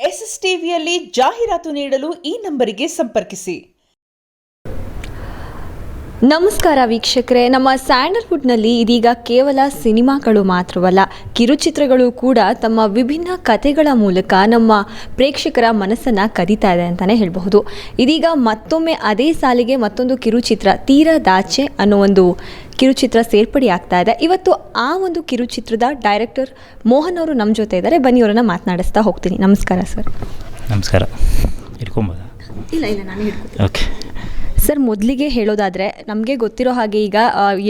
SSTVಯಲ್ಲಿ ಜಾಹೀರಾತು ನೀಡಲು ಈ ನಂಬರಿಗೆ ಸಂಪರ್ಕಿಸಿ. ನಮಸ್ಕಾರ ವೀಕ್ಷಕರೇ, ನಮ್ಮ ಸ್ಯಾಂಡಲ್ವುಡ್ನಲ್ಲಿ ಇದೀಗ ಕೇವಲ ಸಿನಿಮಾಗಳು ಮಾತ್ರವಲ್ಲ, ಕಿರುಚಿತ್ರಗಳು ಕೂಡ ತಮ್ಮ ವಿಭಿನ್ನ ಕಥೆಗಳ ಮೂಲಕ ನಮ್ಮ ಪ್ರೇಕ್ಷಕರ ಮನಸ್ಸನ್ನು ಕದೀತಾ ಇದೆ ಅಂತಲೇ ಹೇಳಬಹುದು. ಇದೀಗ ಮತ್ತೊಮ್ಮೆ ಅದೇ ಸಾಲಿಗೆ ಮತ್ತೊಂದು ಕಿರುಚಿತ್ರ ತೀರದಾಚೆ ಅನ್ನೋ ಒಂದು ಕಿರುಚಿತ್ರ ಸೇರ್ಪಡೆ ಆಗ್ತಾ ಇದೆ. ಇವತ್ತು ಆ ಒಂದು ಕಿರುಚಿತ್ರದ ಡೈರೆಕ್ಟರ್ ಮೋಹನ್ ಅವರು ನಮ್ಮ ಜೊತೆ ಇದ್ದಾರೆ. ಬನ್ನಿ ಅವರನ್ನು ಮಾತನಾಡಿಸ್ತಾ ಹೋಗ್ತೀನಿ. ನಮಸ್ಕಾರ ಸರ್. ನಮಸ್ಕಾರ. ಇಟ್ಕೊಂಬೋದಾ? ಇಲ್ಲ ನಾನು ಹಿಡ್ಕೊತೀನಿ. ಓಕೆ ಸರ್, ಮೊದಲಿಗೆ ಹೇಳೋದಾದರೆ ನಮಗೆ ಗೊತ್ತಿರೋ ಹಾಗೆ ಈಗ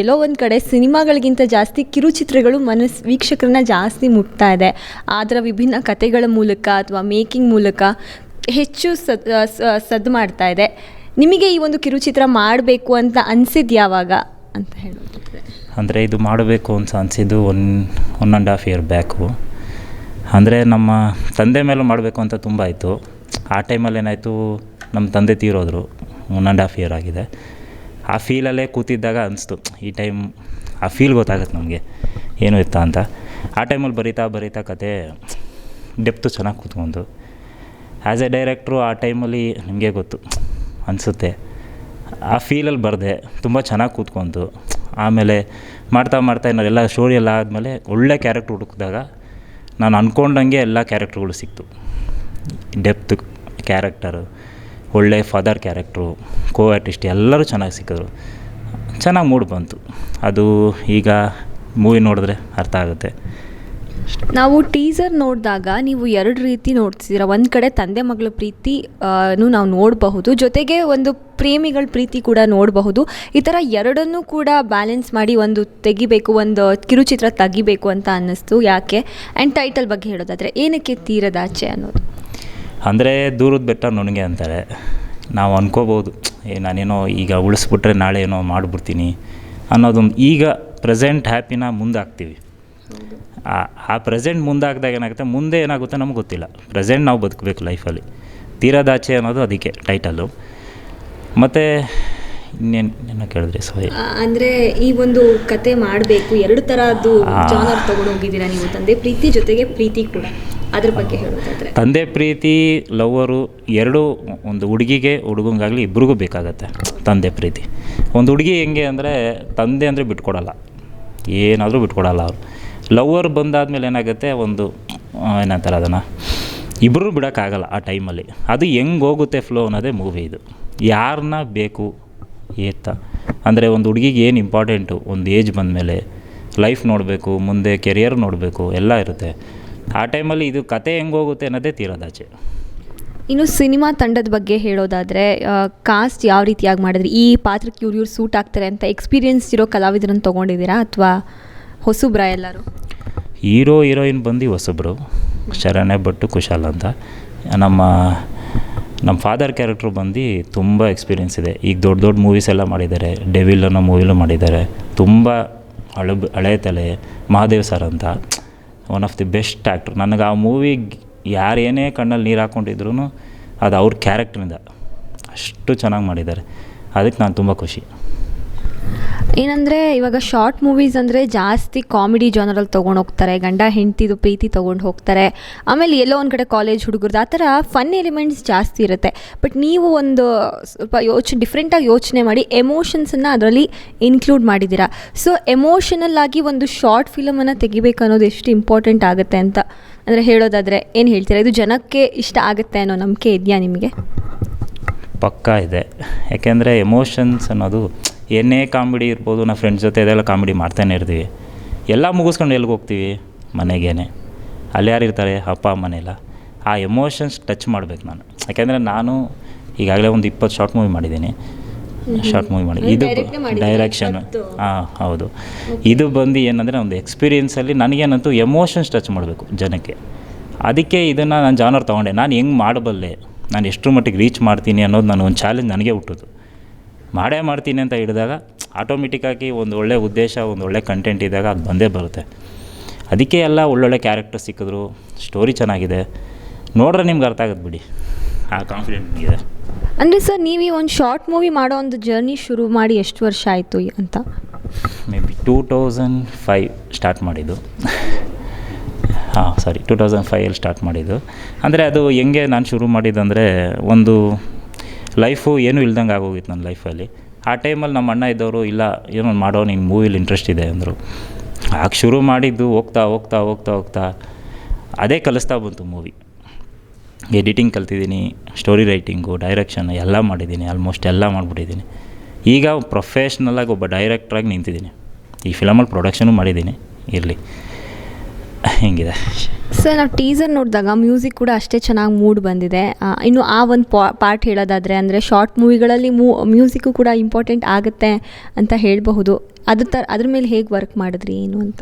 ಎಲ್ಲೋ ಒಂದು ಕಡೆ ಸಿನಿಮಾಗಳಿಗಿಂತ ಜಾಸ್ತಿ ಕಿರುಚಿತ್ರಗಳು ವೀಕ್ಷಕರನ್ನ ಜಾಸ್ತಿ ಮುಟ್ತಾ ಇದೆ. ಅದರ ವಿಭಿನ್ನ ಕಥೆಗಳ ಮೂಲಕ ಅಥವಾ ಮೇಕಿಂಗ್ ಮೂಲಕ ಹೆಚ್ಚು ಸದ್ದು ಮಾಡ್ತಾ ಇದೆ. ನಿಮಗೆ ಈ ಒಂದು ಕಿರುಚಿತ್ರ ಮಾಡಬೇಕು ಅಂತ ಅನಿಸಿದ್ದು ಯಾವಾಗ ಅಂತ ಹೇಳೋದಾದರೆ? ಅಂದರೆ ಇದು ಮಾಡಬೇಕು ಅಂತ ಅನಿಸಿದ್ದು 1.5 ಇಯರ್ ಬ್ಯಾಕು. ಅಂದರೆ ನಮ್ಮ ತಂದೆ ಮೇಲೂ ಮಾಡಬೇಕು ಅಂತ ತುಂಬ ಆಯಿತು. ಆ ಟೈಮಲ್ಲಿ ಏನಾಯಿತು, ನಮ್ಮ ತಂದೆ ತೀರೋದ್ರು. 1.5 ಇಯರ್ ಆಗಿದೆ. ಆ ಫೀಲಲ್ಲೇ ಕೂತಿದ್ದಾಗ ಅನಿಸ್ತು, ಈ ಟೈಮ್ ಆ ಫೀಲ್ ಗೊತ್ತಾಗುತ್ತೆ ನಮಗೆ ಏನು ಇತ್ತ ಅಂತ. ಆ ಟೈಮಲ್ಲಿ ಬರಿತಾ ಕತೆ ಡೆಪ್ತು ಚೆನ್ನಾಗಿ ಕೂತ್ಕೊಂಡು ಆ್ಯಸ್ ಎ ಡೈರೆಕ್ಟ್ರು ಆ ಟೈಮಲ್ಲಿ ನಿಮಗೆ ಗೊತ್ತು ಅನಿಸುತ್ತೆ, ಆ ಫೀಲಲ್ಲಿ ಬರೆದೆ. ತುಂಬ ಚೆನ್ನಾಗಿ ಕೂತ್ಕೊಂತು. ಆಮೇಲೆ ಮಾಡ್ತಾ ಎಲ್ಲ ಸ್ಟೋರಿ ಎಲ್ಲ ಆದಮೇಲೆ ಒಳ್ಳೆ ಕ್ಯಾರೆಕ್ಟ್ರ್ ಹುಡುಕಿದಾಗ ನಾನು ಅಂದ್ಕೊಂಡಂಗೆ ಎಲ್ಲ ಕ್ಯಾರೆಕ್ಟ್ರುಗಳು ಸಿಕ್ತು. ಡೆಪ್ತ್ ಕ್ಯಾರೆಕ್ಟರು, ಒಳ್ಳೆ ಫಾದರ್ ಕ್ಯಾರೆಕ್ಟ್ರು, ಕೋ ಆರ್ಟಿಸ್ಟ್ ಎಲ್ಲರೂ ಚೆನ್ನಾಗಿ ಸಿಕ್ಕಿದ್ರು. ಚೆನ್ನಾಗಿ ಮೂಡ್ ಬಂತು. ಅದು ಈಗ ಮೂವಿ ನೋಡಿದ್ರೆ ಅರ್ಥ ಆಗುತ್ತೆ. ನಾವು ಟೀಸರ್ ನೋಡಿದಾಗ ನೀವು ಎರಡು ರೀತಿ ನೋಡ್ತಿದ್ದೀರ. ಒಂದು ಕಡೆ ತಂದೆ ಮಗಳ ಪ್ರೀತಿ ನಾವು ನೋಡಬಹುದು, ಜೊತೆಗೆ ಒಂದು ಪ್ರೇಮಿಗಳ ಪ್ರೀತಿ ಕೂಡ ನೋಡಬಹುದು. ಈ ಥರ ಎರಡನ್ನೂ ಕೂಡ ಬ್ಯಾಲೆನ್ಸ್ ಮಾಡಿ ಒಂದು ತೆಗಿಬೇಕು, ಒಂದು ಕಿರುಚಿತ್ರ ತೆಗಿಬೇಕು ಅಂತ ಅನ್ನಿಸ್ತು. ಯಾಕೆ? ಆ್ಯಂಡ್ ಟೈಟಲ್ ಬಗ್ಗೆ ಹೇಳೋದಾದರೆ ಏನಕ್ಕೆ ತೀರದಾಚೆ ಅನ್ನೋದು? ಅಂದರೆ ದೂರದ ಬೆಟ್ಟ ನುಣ್ಣಗೆ ಅಂತಾರೆ. ನಾವು ಅನ್ಕೋಬೋದು, ನಾನೇನೋ ಈಗ ಉಳಿಸ್ಬಿಟ್ರೆ ನಾಳೆ ಏನೋ ಮಾಡಿಬಿಡ್ತೀನಿ ಅನ್ನೋದೊಂದು. ಈಗ ಪ್ರೆಸೆಂಟ್ ಹ್ಯಾಪಿನ ಮುಂದಾಗ್ತೀವಿ. ಆ ಪ್ರೆಸೆಂಟ್ ಮುಂದಾಗ್ದಾಗ ಏನಾಗುತ್ತೆ, ಮುಂದೆ ಏನಾಗುತ್ತೆ ನಮ್ಗೆ ಗೊತ್ತಿಲ್ಲ. ಪ್ರೆಸೆಂಟ್ ನಾವು ಬದುಕಬೇಕು ಲೈಫಲ್ಲಿ. ತೀರದಾಚೆ ಅನ್ನೋದು ಅದಕ್ಕೆ ಟೈಟಲ್ಲು. ಮತ್ತು ಇನ್ನೇನು ಕೇಳಿದ್ರಿ? ಸಾರಿ, ಅಂದರೆ ಈ ಒಂದು ಕತೆ ಮಾಡಬೇಕು, ಎರಡು ಥರದ್ದು ಜಾನರ್ ತೊಗೊಂಡೋಗಿದ್ದೀರಾ ನೀವು. ತಂದೆ ಪ್ರೀತಿ ಜೊತೆಗೆ ಪ್ರೀತಿ ಕೂಡ, ಅದ್ರ ಬಗ್ಗೆ ಹೇಳೋದಾದರೆ? ತಂದೆ ಪ್ರೀತಿ, ಲವ್ವರು ಎರಡೂ ಒಂದು ಹುಡುಗಿಗೆ ಹುಡುಗಂಗಾಗಲಿ ಇಬ್ರಿಗೂ ಬೇಕಾಗತ್ತೆ ತಂದೆ ಪ್ರೀತಿ. ಒಂದು ಹುಡುಗಿ ಹೆಂಗೆ ಅಂದರೆ ತಂದೆ ಅಂದರೆ ಬಿಟ್ಕೊಡಲ್ಲ, ಏನಾದರೂ ಬಿಟ್ಕೊಡಲ್ಲ ಅವರು. ಲವ್ವರ್ ಬಂದಾದಮೇಲೆ ಏನಾಗುತ್ತೆ, ಒಂದು ಏನಂತಾರೆ ಅದನ್ನು, ಇಬ್ಬರೂ ಬಿಡೋಕ್ಕಾಗಲ್ಲ ಆ ಟೈಮಲ್ಲಿ. ಅದು ಹೆಂಗೆ ಹೋಗುತ್ತೆ ಫ್ಲೋ ಅನ್ನೋದೇ ಮೂವಿ ಇದು. ಯಾರನ್ನ ಬೇಕು ಏತ ಅಂದರೆ ಒಂದು ಹುಡುಗಿಗೆ ಏನು ಇಂಪಾರ್ಟೆಂಟು, ಒಂದು ಏಜ್ ಬಂದಮೇಲೆ ಲೈಫ್ ನೋಡಬೇಕು, ಮುಂದೆ ಕೆರಿಯರ್ ನೋಡಬೇಕು, ಎಲ್ಲ ಇರುತ್ತೆ. ಆ ಟೈಮಲ್ಲಿ ಇದು ಕತೆ ಹೆಂಗೆ ಹೋಗುತ್ತೆ ಅನ್ನೋದೇ ತೀರದಾಚೆ. ಇನ್ನು ಸಿನಿಮಾ ತಂಡದ ಬಗ್ಗೆ ಹೇಳೋದಾದರೆ ಕಾಸ್ಟ್ ಯಾವ ರೀತಿಯಾಗಿ ಮಾಡಿದ್ರಿ? ಈ ಪಾತ್ರಕ್ಕೆ ಇವ್ರು ಸೂಟ್ ಆಗ್ತಾರೆ ಅಂತ ಎಕ್ಸ್ಪೀರಿಯನ್ಸ್ ಇರೋ ಕಲಾವಿದರನ್ನು ತೊಗೊಂಡಿದ್ದೀರಾ ಅಥವಾ ಹೊಸಬ್ರಾ ಎಲ್ಲರೂ? ಹೀರೋ ಹೀರೋಯಿನ್ ಬಂದು ಹೊಸಬ್ರು, ಶರಣ್ಯ ಭಟ್, ಕುಶಾಲ್ ಅಂತ. ನಮ್ಮ ಫಾದರ್ ಕ್ಯಾರೆಕ್ಟ್ರು ಬಂದು ತುಂಬ ಎಕ್ಸ್ಪೀರಿಯೆನ್ಸ್ ಇದೆ. ಈಗ ದೊಡ್ಡ ಮೂವೀಸ್ ಎಲ್ಲ ಮಾಡಿದ್ದಾರೆ. ಡೆವಿಲ್ ಅನ್ನೋ ಮೂವಿಲೂ ಮಾಡಿದ್ದಾರೆ. ತುಂಬ ಹಳೆ ತಲೆ ಮಹಾದೇವ್ ಸರ್ ಅಂತ, one of the best actor. ನನಗೆ ಆ ಮೂವಿಗೆ ಯಾರೇನೇ ಕಣ್ಣಲ್ಲಿ ನೀರು ಹಾಕ್ಕೊಂಡಿದ್ರು ಅದು ಅವ್ರ ಕ್ಯಾರೆಕ್ಟ್ರಿಂದ ಅಷ್ಟು ಚೆನ್ನಾಗಿ ಮಾಡಿದ್ದಾರೆ. ಅದಕ್ಕೆ ನಾನು ತುಂಬ ಖುಷಿ. ಏನಂದರೆ ಇವಾಗ ಶಾರ್ಟ್ ಮೂವೀಸ್ ಅಂದರೆ ಜಾಸ್ತಿ ಕಾಮಿಡಿ ಜಾನರಲ್ಲಿ ತೊಗೊಂಡು ಹೋಗ್ತಾರೆ, ಗಂಡ ಹೆಂಡ್ತಿದು ಪ್ರೀತಿ ತೊಗೊಂಡು ಹೋಗ್ತಾರೆ. ಆಮೇಲೆ ಎಲ್ಲೋ ಒಂದು ಕಡೆ ಕಾಲೇಜ್ ಹುಡುಗರದ್ದು ಆ ಥರ ಫನ್ ಎಲಿಮೆಂಟ್ಸ್ ಜಾಸ್ತಿ ಇರುತ್ತೆ. ಬಟ್ ನೀವು ಒಂದು ಸ್ವಲ್ಪ ಡಿಫ್ರೆಂಟಾಗಿ ಯೋಚನೆ ಮಾಡಿ ಎಮೋಷನ್ಸನ್ನು ಅದರಲ್ಲಿ ಇನ್ಕ್ಲೂಡ್ ಮಾಡಿದ್ದೀರಾ. ಸೊ ಎಮೋಷನಲ್ ಆಗಿ ಒಂದು ಶಾರ್ಟ್ ಫಿಲಮನ್ನು ತೆಗಿಬೇಕು ಅನ್ನೋದು ಎಷ್ಟು ಇಂಪಾರ್ಟೆಂಟ್ ಆಗುತ್ತೆ ಅಂತ ಅಂದರೆ ಹೇಳೋದಾದರೆ ಏನು ಹೇಳ್ತೀರಾ? ಇದು ಜನಕ್ಕೆ ಇಷ್ಟ ಆಗುತ್ತೆ ಅನ್ನೋ ನಂಬಿಕೆ ಇದೆಯಾ ನಿಮಗೆ? ಪಕ್ಕಾ ಇದೆ. ಯಾಕೆಂದರೆ ಎಮೋಷನ್ಸ್ ಅನ್ನೋದು ಏನೇ ಕಾಮಿಡಿ ಇರ್ಬೋದು, ನಾವು ಫ್ರೆಂಡ್ಸ್ ಜೊತೆ ಇದೆಲ್ಲ ಕಾಮಿಡಿ ಮಾಡ್ತಾನೆ ಇರ್ತೀವಿ. ಎಲ್ಲ ಮುಗಿಸ್ಕೊಂಡು ಎಲ್ಲಿಗೆ ಹೋಗ್ತೀವಿ? ಮನೆಗೇನೆ. ಅಲ್ಲಿ ಯಾರು ಇರ್ತಾರೆ? ಅಪ್ಪ ಅಮ್ಮನೆಲ್ಲ. ಆ ಎಮೋಷನ್ಸ್ ಟಚ್ ಮಾಡಬೇಕು ನಾನು. ಯಾಕೆಂದರೆ ನಾನು ಈಗಾಗಲೇ ಒಂದು 20 ಶಾರ್ಟ್ ಮೂವಿ ಮಾಡಿದ್ದೀನಿ. ಇದು ಡೈರೆಕ್ಷನ್. ಹೌದು. ಇದು ಬಂದು ಏನಂದರೆ ಒಂದು ಎಕ್ಸ್ಪೀರಿಯೆನ್ಸಲ್ಲಿ ನನಗೇನಂತೂ ಎಮೋಷನ್ಸ್ ಟಚ್ ಮಾಡಬೇಕು ಜನಕ್ಕೆ. ಅದಕ್ಕೆ ಇದನ್ನು ನಾನು ಜಾನರ್ ತೊಗೊಂಡೆ. ನಾನು ಹೆಂಗೆ ಮಾಡಬಲ್ಲೆ, ನಾನು ಎಷ್ಟರ ಮಟ್ಟಿಗೆ ರೀಚ್ ಮಾಡ್ತೀನಿ ಅನ್ನೋದು ನಾನು ಒಂದು ಚಾಲೆಂಜ್ ನನಗೆ ಹುಟ್ಟೋದು. ಮಾಡೇ ಮಾಡ್ತೀನಿ ಅಂತ ಹಿಡಿದಾಗ ಆಟೋಮೆಟಿಕ್ಕಾಗಿ ಒಂದು ಒಳ್ಳೆ ಉದ್ದೇಶ, ಒಂದು ಒಳ್ಳೆ ಕಂಟೆಂಟ್ ಇದ್ದಾಗ ಅದು ಬಂದೇ ಬರುತ್ತೆ. ಅದಕ್ಕೆ ಎಲ್ಲ ಒಳ್ಳೊಳ್ಳೆ ಕ್ಯಾರೆಕ್ಟರ್ ಸಿಕ್ಕಿದ್ರು, ಸ್ಟೋರಿ ಚೆನ್ನಾಗಿದೆ, ನೋಡ್ರೆ ನಿಮ್ಗೆ ಅರ್ಥ ಆಗುತ್ತೆ ಬಿಡಿ. ಆ ಕಾನ್ಫಿಡೆಂಟ್ ಇದೆ. ಅಂದರೆ ಸರ್, ನೀವು ಈ ಒಂದು ಶಾರ್ಟ್ ಮೂವಿ ಮಾಡೋ ಒಂದು ಜರ್ನಿ ಶುರು ಮಾಡಿ ಎಷ್ಟು ವರ್ಷ ಆಯಿತು ಅಂತ? ಮೇ ಬಿ 2005 ಸ್ಟಾರ್ಟ್ ಮಾಡಿದ್ದು. 2005 ಸ್ಟಾರ್ಟ್ ಮಾಡಿದ್ದು. ಅಂದರೆ ಅದು ಹೆಂಗೆ ನಾನು ಶುರು ಮಾಡಿದ್ದಂದರೆ, ಒಂದು ಲೈಫು ಏನೂ ಇಲ್ದಂಗೆ ಆಗೋಗಿತ್ತು ನನ್ನ ಲೈಫಲ್ಲಿ. ಆ ಟೈಮಲ್ಲಿ ನಮ್ಮ ಅಣ್ಣ ಇದ್ದವರು, ಇಲ್ಲ ಏನೋ ಮಾಡೋ, ನಿನ್ನ ಮೂವಿಲಿ ಇಂಟ್ರೆಸ್ಟ್ ಇದೆ ಅಂದರು. ಆಗ ಶುರು ಮಾಡಿದ್ದು ಹೋಗ್ತಾ ಅದೇ ಕಲಿಸ್ತಾ ಬಂತು ಮೂವಿ. ಎಡಿಟಿಂಗ್ ಕಲ್ತಿದ್ದೀನಿ, ಸ್ಟೋರಿ ರೈಟಿಂಗು, ಡೈರೆಕ್ಷನ್ ಎಲ್ಲ ಮಾಡಿದ್ದೀನಿ, ಆಲ್ಮೋಸ್ಟ್ ಎಲ್ಲ ಮಾಡಿಬಿಟ್ಟಿದ್ದೀನಿ. ಈಗ ಪ್ರೊಫೆಷ್ನಲಾಗಿ ಒಬ್ಬ ಡೈರೆಕ್ಟ್ರಾಗಿ ನಿಂತಿದ್ದೀನಿ. ಈ ಫಿಲಮಲ್ಲಿ ಪ್ರೊಡಕ್ಷನು ಮಾಡಿದ್ದೀನಿ, ಇರಲಿ ಹಿಂಗಿದೆ. ಸರ್, ನಾವು ಟೀಸರ್ ನೋಡಿದಾಗ ಮ್ಯೂಸಿಕ್ ಕೂಡ ಅಷ್ಟೇ ಚೆನ್ನಾಗಿ ಮೂಡ್ ಬಂದಿದೆ. ಇನ್ನು ಆ ಒಂದು ಪಾರ್ಟ್ ಹೇಳೋದಾದರೆ, ಅಂದರೆ ಶಾರ್ಟ್ ಮೂವಿಗಳಲ್ಲಿ ಮ್ಯೂಸಿಕ್ಕು ಕೂಡ ಇಂಪಾರ್ಟೆಂಟ್ ಆಗುತ್ತೆ ಅಂತ ಹೇಳಬಹುದು. ಅದ್ರ ಮೇಲೆ ಹೇಗೆ ವರ್ಕ್ ಮಾಡಿದ್ರಿ ಏನು ಅಂತ?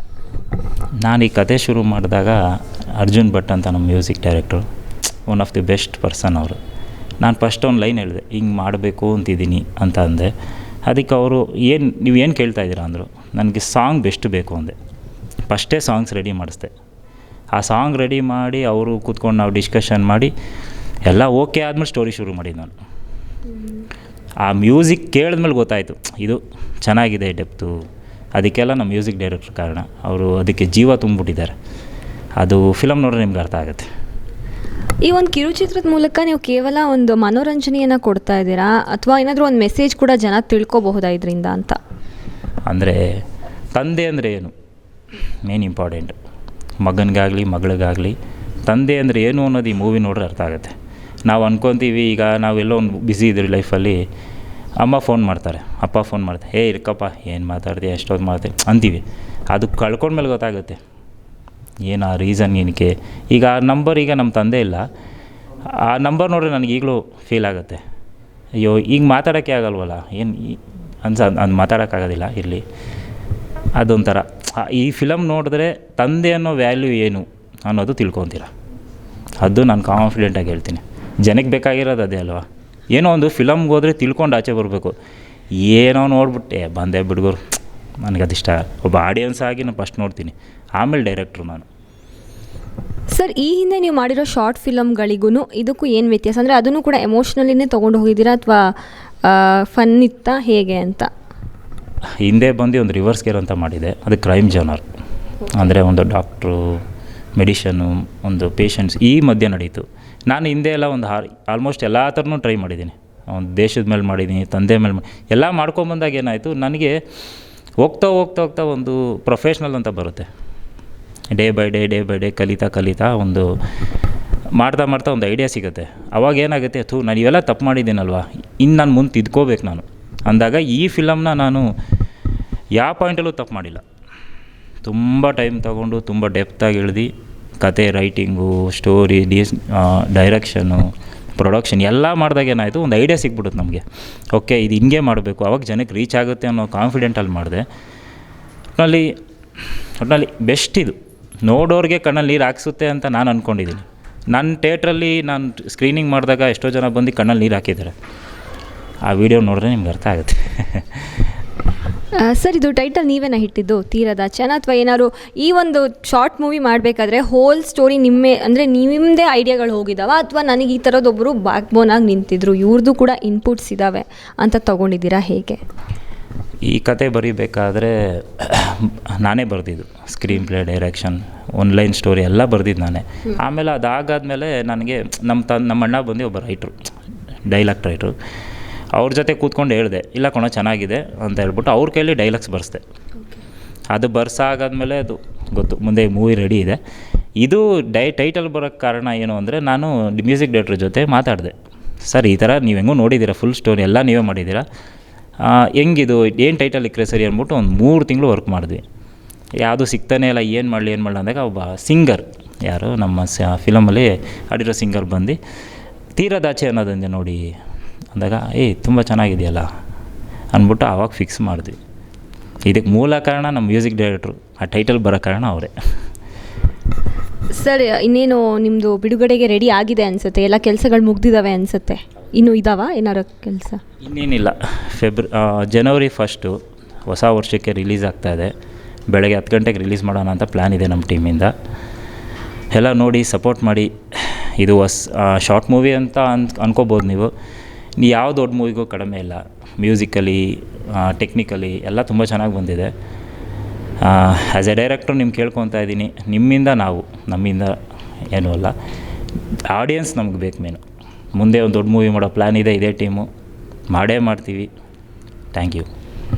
ನಾನು ಈ ಕತೆ ಶುರು ಮಾಡಿದಾಗ ಅರ್ಜುನ್ ಭಟ್ ಅಂತ ನಮ್ಮ music director, one of the best person ಅವರು. ನಾನು ಫಸ್ಟ್ ಒಂದು ಲೈನ್ ಹೇಳಿದೆ, ಹಿಂಗೆ ಮಾಡಬೇಕು ಅಂತಿದ್ದೀನಿ ಅಂತ ಅಂದೆ. ಅದಕ್ಕೆ ಅವರು, ನೀವೇನು ಕೇಳ್ತಾ ಇದ್ದೀರಾ ಅಂದರು. ನನಗೆ ಸಾಂಗ್ ಬೆಸ್ಟ್ ಬೇಕು ಅಂದೆ. ಫಸ್ಟೇ ಸಾಂಗ್ಸ್ ರೆಡಿ ಮಾಡಿಸ್ದೆ. ಆ ಸಾಂಗ್ ರೆಡಿ ಮಾಡಿ ಅವರು ಕೂತ್ಕೊಂಡು ನಾವು ಡಿಸ್ಕಷನ್ ಮಾಡಿ ಎಲ್ಲ ಓಕೆ ಆದಮೇಲೆ ಸ್ಟೋರಿ ಶುರು ಮಾಡಿದ್ದು ನಾನು. ಆ ಮ್ಯೂಸಿಕ್ ಕೇಳಿದ್ಮೇಲೆ ಗೊತ್ತಾಯಿತು ಇದು ಚೆನ್ನಾಗಿದೆ ಡೆಪ್ತು. ಅದಕ್ಕೆಲ್ಲ ನಮ್ಮ ಮ್ಯೂಸಿಕ್ ಡೈರೆಕ್ಟ್ರ್ ಕಾರಣ. ಅವರು ಅದಕ್ಕೆ ಜೀವ ತುಂಬಿಬಿಟ್ಟಿದ್ದಾರೆ. ಅದು ಫಿಲಮ್ ನೋಡಿದ್ರೆ ನಿಮ್ಗೆ ಅರ್ಥ ಆಗುತ್ತೆ. ಈ ಒಂದು ಕಿರುಚಿತ್ರದ ಮೂಲಕ ನೀವು ಕೇವಲ ಒಂದು ಮನೋರಂಜನೆಯನ್ನು ಕೊಡ್ತಾ ಇದ್ದೀರಾ, ಅಥವಾ ಏನಾದರೂ ಒಂದು ಮೆಸೇಜ್ ಕೂಡ ಜನ ತಿಳ್ಕೊಬಹುದಾ ಇದರಿಂದ ಅಂತ? ಅಂದರೆ ತಂದೆ ಅಂದರೆ ಏನು ಮೇನ್ ಇಂಪಾರ್ಟೆಂಟ್. ಮಗನಿಗಾಗಲಿ ಮಗಳಿಗಾಗಲಿ ತಂದೆ ಅಂದರೆ ಏನು ಅನ್ನೋದು ಈ ಮೂವಿ ನೋಡ್ರೆ ಅರ್ಥ ಆಗುತ್ತೆ. ನಾವು ಅಂದ್ಕೊತೀವಿ, ಈಗ ನಾವೆಲ್ಲೋ ಒಂದು ಬ್ಯುಸಿ ಇದ್ರಿ ಲೈಫಲ್ಲಿ, ಅಮ್ಮ ಫೋನ್ ಮಾಡ್ತಾರೆ, ಅಪ್ಪ ಫೋನ್ ಮಾಡ್ತಾರೆ, ಇರ್ಕಪ್ಪ ಏನು ಮಾತಾಡ್ತೀಯ ಎಷ್ಟೊತ್ತು ಮಾಡ್ತೀವಿ ಅಂತೀವಿ. ಅದು ಕಳ್ಕೊಂಡ್ಮೇಲೆ ಗೊತ್ತಾಗುತ್ತೆ ಏನು ಆ ರೀಸನ್ ಏನಕ್ಕೆ. ಈಗ ಆ ನಂಬರ್, ಈಗ ನಮ್ಮ ತಂದೆ ಇಲ್ಲ, ಆ ನಂಬರ್ ನೋಡ್ರೆ ನನಗೆ ಈಗಲೂ ಫೀಲ್ ಆಗುತ್ತೆ. ಅಯ್ಯೋ ಈಗ ಮಾತಾಡೋಕ್ಕೆ ಆಗಲ್ವಲ್ಲ, ಏನು ಅದು ಮಾತಾಡೋಕ್ಕಾಗೋದಿಲ್ಲ. ಇರಲಿ, ಅದೊಂಥರ ಈ ಫಿಲಮ್ ನೋಡಿದ್ರೆ ತಂದೆ ಅನ್ನೋ ವ್ಯಾಲ್ಯೂ ಏನು ಅನ್ನೋದು ತಿಳ್ಕೊತೀರ. ಅದು ನಾನು ಕಾನ್ಫಿಡೆಂಟಾಗಿ ಹೇಳ್ತೀನಿ. ಜನಕ್ಕೆ ಬೇಕಾಗಿರೋದು ಅದೇ ಅಲ್ವಾ. ಏನೋ ಒಂದು ಫಿಲಮ್ಗೆ ಹೋದರೆ ತಿಳ್ಕೊಂಡು ಆಚೆ ಬರಬೇಕು. ಏನೋ ನೋಡ್ಬಿಟ್ಟೆ ಬಂದೆ ಬಿಡುಗರು, ನನಗದಿಷ್ಟ. ಒಬ್ಬ ಆಡಿಯನ್ಸ್ ಆಗಿ ನಾನು ಫಸ್ಟ್ ನೋಡ್ತೀನಿ, ಆಮೇಲೆ ಡೈರೆಕ್ಟ್ರು ನಾನು. ಸರ್, ಈ ಹಿಂದೆ ನೀವು ಮಾಡಿರೋ ಶಾರ್ಟ್ ಫಿಲಮ್ಗಳಿಗೂ ಇದಕ್ಕೂ ಏನು ವ್ಯತ್ಯಾಸ? ಅಂದರೆ ಅದನ್ನು ಕೂಡ ಎಮೋಷ್ನಲಿನೇ ತೊಗೊಂಡು ಹೋಗಿದ್ದೀರಾ ಅಥವಾ ಫನ್ ಇತ್ತಾ ಹೇಗೆ ಅಂತ? ಹಿಂದೆ ಬಂದು ಒಂದು ರಿವರ್ಸ್ ಗೇರ್ ಅಂತ ಮಾಡಿದೆ. ಅದು ಕ್ರೈಮ್ ಜಾನರ್. ಅಂದರೆ ಒಂದು ಡಾಕ್ಟ್ರು, ಮೆಡಿಷನ್ನು, ಒಂದು ಪೇಷಂಟ್ಸ್ ಈ ಮಧ್ಯೆ ನಡೀತು. ನಾನು ಹಿಂದೆ ಎಲ್ಲ ಒಂದು ಆಲ್ಮೋಸ್ಟ್ ಎಲ್ಲ ಥರನೂ ಟ್ರೈ ಮಾಡಿದ್ದೀನಿ. ಒಂದು ದೇಶದ ಮೇಲೆ ಮಾಡಿದ್ದೀನಿ, ತಂದೆ ಮೇಲೆ ಎಲ್ಲ ಮಾಡ್ಕೊಂಬಂದಾಗ ಏನಾಯಿತು, ನನಗೆ ಹೋಗ್ತಾ ಒಂದು ಪ್ರೊಫೆಷ್ನಲ್ ಅಂತ ಬರುತ್ತೆ. ಡೇ ಬೈ ಡೇ ಕಲಿತಾ ಒಂದು ಮಾಡ್ತಾ ಒಂದು ಐಡಿಯಾ ಸಿಗುತ್ತೆ. ಅವಾಗ ಏನಾಗುತ್ತೆ, ನಾನು ಇವೆಲ್ಲ ತಪ್ಪು ಮಾಡಿದ್ದೀನಲ್ವ, ಇನ್ನು ನಾನು ಮುಂದೆ ತಿದ್ಕೋಬೇಕು ನಾನು ಅಂದಾಗ ಈ ಫಿಲಮ್ನ ನಾನು ಯಾವ ಪಾಯಿಂಟಲ್ಲೂ ತಪ್ಪು ಮಾಡಿಲ್ಲ. ತುಂಬ ಟೈಮ್ ತೊಗೊಂಡು ತುಂಬ ಡೆಪ್ತಾಗಿ ಇಳ್ದು ಕತೆ ರೈಟಿಂಗು, ಸ್ಟೋರಿ, ಡೈರೆಕ್ಷನ್ನು, ಪ್ರೊಡಕ್ಷನ್ ಎಲ್ಲ ಮಾಡಿದಾಗ ಏನಾಯಿತು, ಒಂದು ಐಡಿಯಾ ಸಿಕ್ಬಿಡುತ್ತೆ ನಮಗೆ. ಓಕೆ, ಇದು ಹಿಂಗೆ ಮಾಡಬೇಕು, ಅವಾಗ ಜನಕ್ಕೆ ರೀಚ್ ಆಗುತ್ತೆ ಅನ್ನೋ ಕಾನ್ಫಿಡೆಂಟಲ್ಲಿ ಮಾಡಿದೆ. ಒಟ್ಟಿನಲ್ಲಿ ಬೆಸ್ಟ್ ಇದು. ನೋಡೋರಿಗೆ ಕಣ್ಣಲ್ಲಿ ನೀರು ಹಾಕ್ಸುತ್ತೆ ಅಂತ ನಾನು ಅಂದ್ಕೊಂಡಿದ್ದೀನಿ. ನನ್ನ ಥಿಯೇಟ್ರಲ್ಲಿ ನಾನು ಸ್ಕ್ರೀನಿಂಗ್ ಮಾಡಿದಾಗ ಎಷ್ಟೋ ಜನ ಬಂದು ಕಣ್ಣಲ್ಲಿ ನೀರು ಹಾಕಿದ್ದಾರೆ. ಆ ವಿಡಿಯೋ ನೋಡಿದ್ರೆ ನಿಮ್ಗೆ ಅರ್ಥ ಆಗುತ್ತೆ. ಸರ್, ಇದು ಟೈಟಲ್ ನೀವೇನ ಇಟ್ಟಿದ್ದು, ತೀರದಾಚೆನಾ? ಅಥವಾ ಏನಾದ್ರು ಈ ಒಂದು ಶಾರ್ಟ್ ಮೂವಿ ಮಾಡಬೇಕಾದ್ರೆ ಹೋಲ್ ಸ್ಟೋರಿ ನಿಮ್ಮದೇ ಐಡಿಯಾಗಳು ಹೋಗಿದ್ದಾವ, ಅಥವಾ ನನಗೆ ಈ ಥರದೊಬ್ಬರು ಬ್ಯಾಕ್ ಬೋನಾಗಿ ನಿಂತಿದ್ರು, ಇವ್ರದ್ದು ಕೂಡ ಇನ್ಪುಟ್ಸ್ ಇದ್ದಾವೆ ಅಂತ ತೊಗೊಂಡಿದ್ದೀರಾ ಹೇಗೆ? ಈ ಕತೆ ಬರೀಬೇಕಾದ್ರೆ ನಾನೇ ಬರೆದಿದ್ದು. Screen play, direction, one line story ಎಲ್ಲ ಬರೆದಿದ್ದು ನಾನೇ. ಆಮೇಲೆ ಅದಾಗಾದ್ಮೇಲೆ ನನಗೆ ನಮ್ಮ ಅಣ್ಣ ಬಂದು ಒಬ್ಬ ರೈಟ್ರು, ಡೈಲಾಗ್ ರೈಟ್ರು, ಅವ್ರ ಜೊತೆ ಕೂತ್ಕೊಂಡು ಹೇಳಿದೆ, ಇಲ್ಲ ಕಣೋ ಚೆನ್ನಾಗಿದೆ ಅಂತ ಹೇಳ್ಬಿಟ್ಟು ಅವ್ರ ಕೈಲಿ ಡೈಲಾಗ್ಸ್ ಬರ್ಸಿದೆ. ಅದು ಬರ್ಸಾಗಾದ್ಮೇಲೆ ಅದು ಗೊತ್ತು, ಮುಂದೆ ಮೂವಿ ರೆಡಿ ಇದೆ. ಇದು ಟೈಟಲ್ ಬರೋಕ್ಕೆ ಕಾರಣ ಏನು ಅಂದರೆ, ನಾನು ಮ್ಯೂಸಿಕ್ ಡೈರೆಕ್ಟ್ರ್ ಜೊತೆ ಮಾತಾಡಿದೆ. ಸರ್, ಈ ಥರ ನೀವು ಹೆಂಗೂ ನೋಡಿದ್ದೀರಾ, ಫುಲ್ ಸ್ಟೋರಿ ಎಲ್ಲ ನೀವೇ ಮಾಡಿದ್ದೀರಾ, ಹೆಂಗಿದು ಏನು ಟೈಟಲ್ ಇಕ್ಕರೆ ಸರಿ ಅಂದ್ಬಿಟ್ಟು ಒಂದು 3 ತಿಂಗಳು ವರ್ಕ್ ಮಾಡಿದ್ವಿ. ಯಾವುದು ಸಿಗ್ತಾನೆ ಇಲ್ಲ, ಏನು ಮಾಡಲಿ ಅಂದಾಗ ಒಬ್ಬ ಸಿಂಗರ್, ಯಾರು ನಮ್ಮ ಫಿಲಮಲ್ಲಿ ಆಡಿರೋ ಸಿಂಗರ್ ಬಂದು ತೀರದಾಚೆ ಅನ್ನೋದಂದೆ ನೋಡಿ ಅಂದಾಗ, ತುಂಬ ಚೆನ್ನಾಗಿದೆಯಲ್ಲ ಅಂದ್ಬಿಟ್ಟು ಆವಾಗ ಫಿಕ್ಸ್ ಮಾಡಿದ್ವಿ. ಇದಕ್ಕೆ ಮೂಲ ಕಾರಣ ನಮ್ಮ ಮ್ಯೂಸಿಕ್ ಡೈರೆಕ್ಟ್ರು, ಆ ಟೈಟಲ್ ಬರೋ ಕಾರಣ ಅವರೇ. ಸರ್, ಇನ್ನೇನು ನಿಮ್ಮದು ಬಿಡುಗಡೆಗೆ ರೆಡಿ ಆಗಿದೆ ಅನಿಸುತ್ತೆ, ಎಲ್ಲ ಕೆಲಸಗಳು ಮುಗ್ದಿದ್ದಾವೆ ಅನಿಸುತ್ತೆ. ಇನ್ನೂ ಇದ್ದಾವಾ ಏನಾರು ಕೆಲಸ? ಇನ್ನೇನಿಲ್ಲ, ಜನವರಿ 1 ಹೊಸ ವರ್ಷಕ್ಕೆ ರಿಲೀಸ್ ಆಗ್ತಾಯಿದೆ. ಬೆಳಗ್ಗೆ 10 ಗಂಟೆಗೆ ರಿಲೀಸ್ ಮಾಡೋಣ ಅಂತ ಪ್ಲ್ಯಾನ್ ಇದೆ ನಮ್ಮ ಟೀಮಿಂದ. ಎಲ್ಲ ನೋಡಿ ಸಪೋರ್ಟ್ ಮಾಡಿ. ಇದು ಶಾರ್ಟ್ ಮೂವಿ ಅಂತ ಅನ್ಕೋಬೋದು ನೀವು. ಯಾವ ದೊಡ್ಡ ಮೂವಿಗೂ ಕಡಿಮೆ ಇಲ್ಲ. ಮ್ಯೂಸಿಕಲಿ, ಟೆಕ್ನಿಕಲಿ ಎಲ್ಲ ತುಂಬ ಚೆನ್ನಾಗಿ ಬಂದಿದೆ. ಆ್ಯಸ್ ಎ ಡೈರೆಕ್ಟ್ರು ನಿಮ್ಗೆ ಕೇಳ್ಕೊತಾ ಇದ್ದೀನಿ, ನಿಮ್ಮಿಂದ ನಾವು, ನಮ್ಮಿಂದ ಏನೂ ಅಲ್ಲ, ಆಡಿಯನ್ಸ್ ನಮ್ಗೆ ಬೇಕು ಮೇನು. ಮುಂದೆ ಒಂದು ದೊಡ್ಡ ಮೂವಿ ಮಾಡೋ ಪ್ಲ್ಯಾನ್ ಇದೆ, ಇದೇ ಟೀಮು ಮಾಡೇ ಮಾಡ್ತೀವಿ. Thank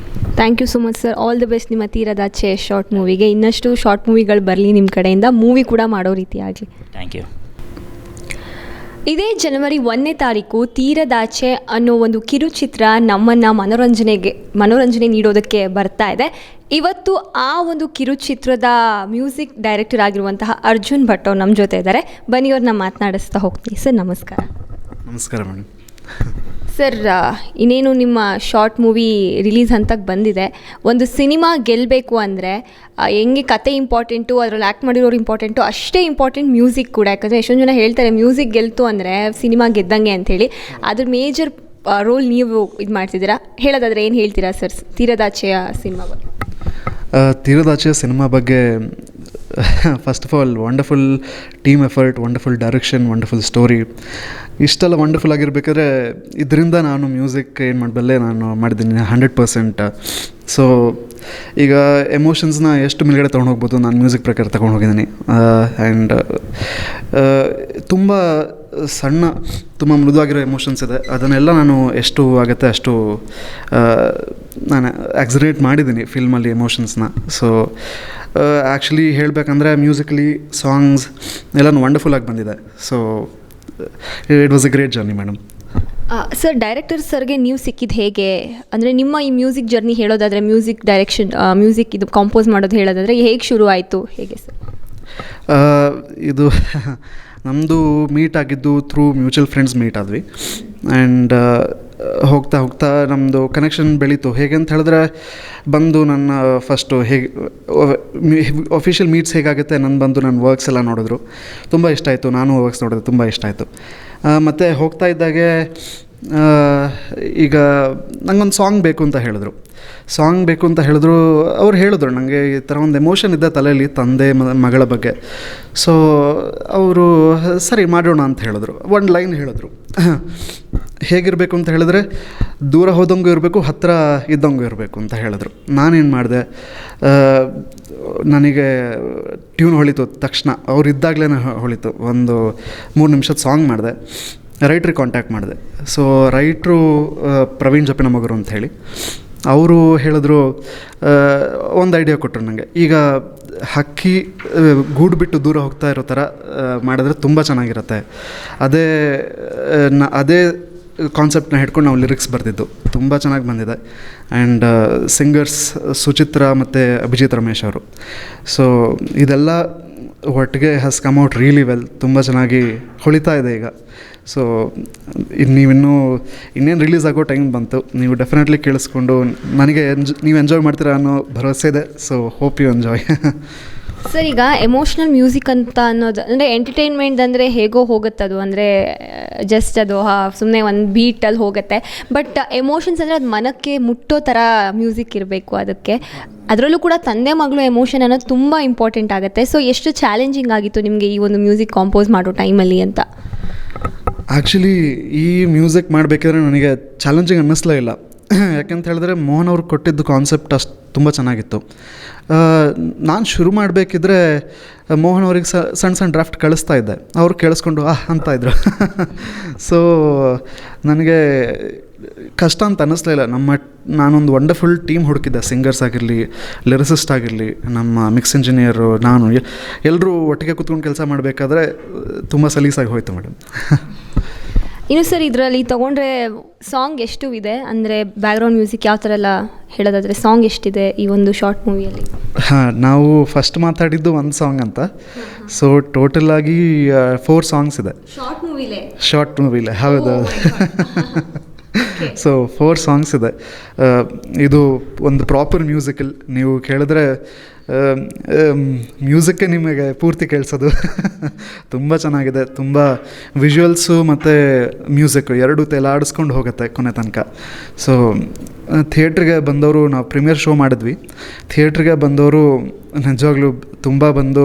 you so much sir. All the best ನಿಮ್ಮ ತೀರದಾಚೆ ಶಾರ್ಟ್ ಮೂವಿಗೆ. ಇನ್ನಷ್ಟು ಶಾರ್ಟ್ ಮೂವಿಗಳು ಬರಲಿ ನಿಮ್ಮ ಕಡೆಯಿಂದ, ಮೂವಿ ಕೂಡ ಮಾಡೋ ರೀತಿ ಆಗಲಿ. Thank you. ಇದೇ ಜನವರಿ 1ನೇ ತಾರೀಕು ತೀರದಾಚೆ ಅನ್ನೋ ಒಂದು ಕಿರುಚಿತ್ರ ನಮ್ಮನ್ನು ಮನೋರಂಜನೆ ನೀಡೋದಕ್ಕೆ ಬರ್ತಾ ಇದೆ. ಇವತ್ತು ಆ ಒಂದು ಕಿರುಚಿತ್ರದ ಮ್ಯೂಸಿಕ್ ಡೈರೆಕ್ಟರ್ ಆಗಿರುವಂತಹ ಅರ್ಜುನ್ ಭಟ್ ಅವ್ರು ನಮ್ಮ ಜೊತೆ ಇದ್ದಾರೆ. ಬನ್ನಿ ಅವ್ರನ್ನ ಮಾತನಾಡಿಸ್ತಾ ಹೋಗ್ತೀನಿ. ಸರ್ ನಮಸ್ಕಾರ. ನಮಸ್ಕಾರ ಮೇಡಮ್. ಸರ್, ಇನ್ನೇನು ನಿಮ್ಮ ಶಾರ್ಟ್ ಮೂವಿ ರಿಲೀಸ್ ಹಂತಕ್ಕೆ ಬಂದಿದೆ. ಒಂದು ಸಿನಿಮಾ ಗೆಲ್ಲಬೇಕು ಅಂದರೆ ಹೆಂಗೆ ಕತೆ ಇಂಪಾರ್ಟೆಂಟು, ಅದರಲ್ಲಿ ಆ್ಯಕ್ಟ್ ಮಾಡಿರೋರು ಇಂಪಾರ್ಟೆಂಟು, ಅಷ್ಟೇ ಇಂಪಾರ್ಟೆಂಟ್ ಮ್ಯೂಸಿಕ್ ಕೂಡ. ಯಾಕಂದರೆ ಎಷ್ಟೊಂದು ಜನ ಹೇಳ್ತಾರೆ ಮ್ಯೂಸಿಕ್ ಗೆಲ್ತು ಅಂದರೆ ಸಿನಿಮಾ ಗೆದ್ದಂಗೆ ಅಂಥೇಳಿ. ಅದ್ರ ಮೇಜರ್ ರೋಲ್ ನೀವು ಇದು ಮಾಡ್ತಿದ್ದೀರಾ. ಹೇಳೋದಾದರೆ ಏನು ಹೇಳ್ತೀರಾ ಸರ್ ತೀರದಾಚೆಯ ಸಿನಿಮಾ ಬಗ್ಗೆ? ತೀರದಾಚೆಯ ಸಿನಿಮಾ ಬಗ್ಗೆ first of all wonderful team effort, wonderful direction, wonderful story. ಇಷ್ಟೆಲ್ಲ ವಂಡರ್ಫುಲ್ ಆಗಿರಬೇಕಾದ್ರೆ ಇದರಿಂದ ನಾನು ಮ್ಯೂಸಿಕ್ ಏನು ಮಾಡಬಲ್ಲೆ, ನಾನು ಮಾಡಿದ್ದೀನಿ 100%. ಸೊ ಈಗ ಎಮೋಷನ್ಸ್ನ ಎಷ್ಟು ಮೇಲ್ಗಡೆ ತೊಗೊಂಡೋಗ್ಬೋದು ನಾನು ಮ್ಯೂಸಿಕ್ ಪ್ರಕಾರ ತೊಗೊಂಡೋಗಿದ್ದೀನಿ. ಆ್ಯಂಡ್ ತುಂಬ ಸಣ್ಣ, ತುಂಬ ಮೃದುವಾಗಿರೋ ಎಮೋಷನ್ಸ್ ಇದೆ. ಅದನ್ನೆಲ್ಲ ನಾನು ಎಷ್ಟು ಆಗುತ್ತೆ ಅಷ್ಟು ನಾನು ಎಕ್ಸರೇಟ್ ಮಾಡಿದ್ದೀನಿ ಫಿಲ್ಮಲ್ಲಿ ಎಮೋಷನ್ಸ್ನ. ಸೊ ಆ್ಯಕ್ಚುಲಿ ಹೇಳಬೇಕಂದ್ರೆ ಮ್ಯೂಸಿಕಲಿ ಸಾಂಗ್ಸ್ ಎಲ್ಲನೂ ವಂಡರ್ಫುಲ್ಲಾಗಿ ಬಂದಿದೆ. So it was A great journey madam. Sir, director ಸರ್ಗೆ ನೀವು ಸಿಕ್ಕಿದ್ದು ಹೇಗೆ? ಅಂದರೆ ನಿಮ್ಮ ಈ ಮ್ಯೂಸಿಕ್ ಜರ್ನಿ ಹೇಳೋದಾದರೆ, ಮ್ಯೂಸಿಕ್ ಡೈರೆಕ್ಷನ್, ಮ್ಯೂಸಿಕ್ ಇದು ಕಂಪೋಸ್ ಮಾಡೋದು ಹೇಳೋದಾದರೆ ಹೇಗೆ ಶುರು ಆಯಿತು, ಹೇಗೆ ಸರ್? ಇದು ನಮ್ಮದು ಮೀಟ್ ಆಗಿದ್ದು ಥ್ರೂ ಮ್ಯೂಚುವಲ್ ಫ್ರೆಂಡ್ಸ್ ಮೀಟ್ ಆದ್ವಿ. ಆ್ಯಂಡ್ ಹೋಗ್ತಾ ಹೋಗ್ತಾ ನಮ್ಮದು ಕನೆಕ್ಷನ್ ಬೆಳೀತು. ಹೇಗೆ ಅಂತ ಹೇಳಿದ್ರೆ, ಬಂದು ನನ್ನ ಫಸ್ಟು ಹೇಗೆ ಅಫಿಷಿಯಲ್ ಮೀಟ್ಸ್ ಹೇಗಾಗುತ್ತೆ, ನನ್ನ ವರ್ಕ್ಸ್ ಎಲ್ಲ ನೋಡಿದ್ರು, ತುಂಬ ಇಷ್ಟ ಆಯಿತು. ನಾನು ವರ್ಕ್ಸ್ ನೋಡಿದೆ, ತುಂಬ ಇಷ್ಟ ಆಯಿತು. ಮತ್ತು ಹೋಗ್ತಾ ಇದ್ದಾಗೆ ಈಗ ನಂಗೊಂದು ಸಾಂಗ್ ಬೇಕು ಅಂತ ಹೇಳಿದ್ರು. ಅವ್ರು ಹೇಳಿದ್ರು ನನಗೆ ಈ ಥರ ಒಂದು ಎಮೋಷನ್ ಇದೆ ತಲೆಯಲ್ಲಿ, ತಂದೆ ಮಗಳ ಬಗ್ಗೆ. ಸೊ ಅವರು ಸರಿ ಮಾಡೋಣ ಅಂತ ಹೇಳಿದ್ರು. ಒಂದು ಲೈನ್ ಹೇಳಿದ್ರು, ಹೇಗಿರಬೇಕು ಅಂತ ಹೇಳಿದ್ರೆ ದೂರ ಹೋದಂಗೂ ಇರಬೇಕು, ಹತ್ತಿರ ಇದ್ದಂಗೂ ಇರಬೇಕು ಅಂತ ಹೇಳಿದ್ರು. ನಾನೇನು ಮಾಡಿದೆ, ನನಗೆ ಟ್ಯೂನ್ ಹೊಳಿತು ತಕ್ಷಣ, ಅವ್ರು ಇದ್ದಾಗಲೇ ಹೊಳಿತು. ಒಂದು 3 ನಿಮಿಷದ ಸಾಂಗ್ ಮಾಡಿದೆ. ರೈಟ್ರಿಗೆ ಕಾಂಟ್ಯಾಕ್ಟ್ ಮಾಡಿದೆ. ಸೊ ರೈಟ್ರು ಪ್ರವೀಣ್ ಜಪ್ಪಿನ ಮಗರು ಅಂತ ಹೇಳಿ, ಅವರು ಹೇಳಿದ್ರು, ಒಂದು ಐಡಿಯಾ ಕೊಟ್ಟರು ನನಗೆ. ಈಗ ಹಕ್ಕಿ ಗೂಡು ಬಿಟ್ಟು ದೂರ ಹೋಗ್ತಾ ಇರೋ ಥರ ಮಾಡಿದ್ರೆ ತುಂಬ ಚೆನ್ನಾಗಿರುತ್ತೆ. ಅದೇ ಕಾನ್ಸೆಪ್ಟನ್ನ ಹಿಡ್ಕೊಂಡು ನಾವು ಲಿರಿಕ್ಸ್ ಬರೆದಿದ್ದು, ತುಂಬ ಚೆನ್ನಾಗಿ ಬಂದಿದೆ. ಆ್ಯಂಡ್ ಸಿಂಗರ್ಸ್ ಸುಚಿತ್ರಾ ಮತ್ತು ಅಭಿಜಿತ್ ರಮೇಶ್ ಅವರು. ಸೊ ಇದೆಲ್ಲ ಒಟ್ಟಿಗೆ has come out really well. ತುಂಬ ಚೆನ್ನಾಗಿ ಹೊಳಿತಾ ಇದೆ ಈಗ. ಸೊ ಇನ್ನೇನು ರಿಲೀಸ್ ಆಗೋ ಟೈಮ್ ಬಂತು. ನೀವು ಡೆಫಿನೆಟ್ಲಿ ಕೇಳಿಸ್ಕೊಂಡು ನನಗೆ ನೀವು ಎಂಜಾಯ್ ಮಾಡ್ತೀರಾ ಅನ್ನೋ ಭರವಸೆ ಇದೆ. So hope you enjoy. Sir, ಈಗ ಎಮೋಷ್ನಲ್ ಮ್ಯೂಸಿಕ್ ಅಂತ ಅನ್ನೋದು ಅಂದರೆ ಎಂಟರ್ಟೈನ್ಮೆಂಟ್ ಅಂದರೆ ಹೇಗೋ ಹೋಗುತ್ತದು, ಅಂದರೆ ಜಸ್ಟ್ ಅದು ಸುಮ್ಮನೆ ಒಂದು ಬೀಟಲ್ಲಿ ಹೋಗುತ್ತೆ. ಬಟ್ ಎಮೋಷನ್ಸ್ ಅಂದರೆ ಅದು ಮನಕ್ಕೆ ಮುಟ್ಟೋ ಥರ ಮ್ಯೂಸಿಕ್ ಇರಬೇಕು ಅದಕ್ಕೆ. ಅದರಲ್ಲೂ ಕೂಡ ತಂದೆ ಮಗಳು ಎಮೋಷನ್ ಅನ್ನೋದು ತುಂಬ ಇಂಪಾರ್ಟೆಂಟ್ ಆಗುತ್ತೆ. ಸೊ ಎಷ್ಟು ಚಾಲೆಂಜಿಂಗ್ ಆಗಿತ್ತು ನಿಮಗೆ ಈ ಒಂದು ಮ್ಯೂಸಿಕ್ ಕಾಂಪೋಸ್ ಮಾಡೋ ಟೈಮಲ್ಲಿ ಅಂತ? ಆ್ಯಕ್ಚುಲಿ ಈ ಮ್ಯೂಸಿಕ್ ಮಾಡಬೇಕಾದ್ರೆ ನನಗೆ ಚಾಲೆಂಜಿಂಗ್ ಅನ್ನಿಸ್ಲೇ ಇಲ್ಲ. ಯಾಕಂತ ಹೇಳಿದ್ರೆ ಮೋಹನ್ ಅವ್ರು ಕೊಟ್ಟಿದ್ದು ಕಾನ್ಸೆಪ್ಟ್ ಅಷ್ಟು ತುಂಬ ಚೆನ್ನಾಗಿತ್ತು. ನಾನು ಶುರು ಮಾಡಬೇಕಿದ್ರೆ ಮೋಹನ್ ಅವ್ರಿಗೆ ಸಣ್ಣ ಡ್ರಾಫ್ಟ್ ಕಳಿಸ್ತಾ ಇದ್ದೆ. ಅವರು ಕೇಳಿಸ್ಕೊಂಡು ಅಂತ ಇದ್ರು. ಸೊ ನನಗೆ ಕಷ್ಟ ಅಂತ ಅನ್ನಿಸ್ಲಿಲ್ಲ. ನಾನೊಂದು ವಂಡರ್ಫುಲ್ ಟೀಮ್ ಹುಡುಕಿದ್ದೆ. ಸಿಂಗರ್ಸ್ ಆಗಿರಲಿ, ಲಿರಿಸಿಸ್ಟ್ ಆಗಿರಲಿ, ನಮ್ಮ ಮಿಕ್ಸ್ ಇಂಜಿನಿಯರು, ನಾನು ಎಲ್ಲರೂ ಒಟ್ಟಿಗೆ ಕೂತ್ಕೊಂಡು ಕೆಲಸ ಮಾಡಬೇಕಾದ್ರೆ ತುಂಬ ಸಲೀಸಾಗಿ ಹೋಯಿತು ಮೇಡಮ್. ಇನ್ನು ಸರ್, ಇದರಲ್ಲಿ ತೊಗೊಂಡ್ರೆ ಸಾಂಗ್ ಎಷ್ಟು ಇದೆ, ಅಂದರೆ ಬ್ಯಾಕ್ಗ್ರೌಂಡ್ ಮ್ಯೂಸಿಕ್ ಯಾವ ಥರ ಎಲ್ಲ ಹೇಳೋದಾದರೆ ಸಾಂಗ್ ಎಷ್ಟಿದೆ ಈ ಒಂದು ಶಾರ್ಟ್ ಮೂವಿಯಲ್ಲಿ? ನಾವು ಫಸ್ಟ್ ಮಾತಾಡಿದ್ದು ಒಂದು ಸಾಂಗ್ ಅಂತ. ಸೊ ಟೋಟಲಾಗಿ 4 ಸಾಂಗ್ಸ್ ಇದೆ ಶಾರ್ಟ್ ಮೂವಿಲೇ. ಹೌದು. ಸೊ 4 ಸಾಂಗ್ಸ್ ಇದೆ. ಇದು ಒಂದು ಪ್ರಾಪರ್ ಮ್ಯೂಸಿಕಲ್. ನೀವು ಕೇಳಿದ್ರೆ ಮ್ಯೂಸಿಕ್ಕೇ ನಿಮಗೆ ಪೂರ್ತಿ ಕೇಳಿಸೋದು. ತುಂಬ ಚೆನ್ನಾಗಿದೆ. ತುಂಬ ವಿಜುವಲ್ಸು ಮತ್ತು ಮ್ಯೂಸಿಕ್ಕು ಎರಡೂ ತೇಲಾಡಿಸ್ಕೊಂಡು ಹೋಗುತ್ತೆ ಕೊನೆ ತನಕ. ಸೊ ಥಿಯೇಟ್ರಿಗೆ ಬಂದವರು, ನಾವು ಪ್ರೀಮಿಯರ್ ಶೋ ಮಾಡಿದ್ವಿ, ಥಿಯೇಟ್ರಿಗೆ ಬಂದವರು ನಿಜವಾಗ್ಲೂ ತುಂಬ ಬಂದು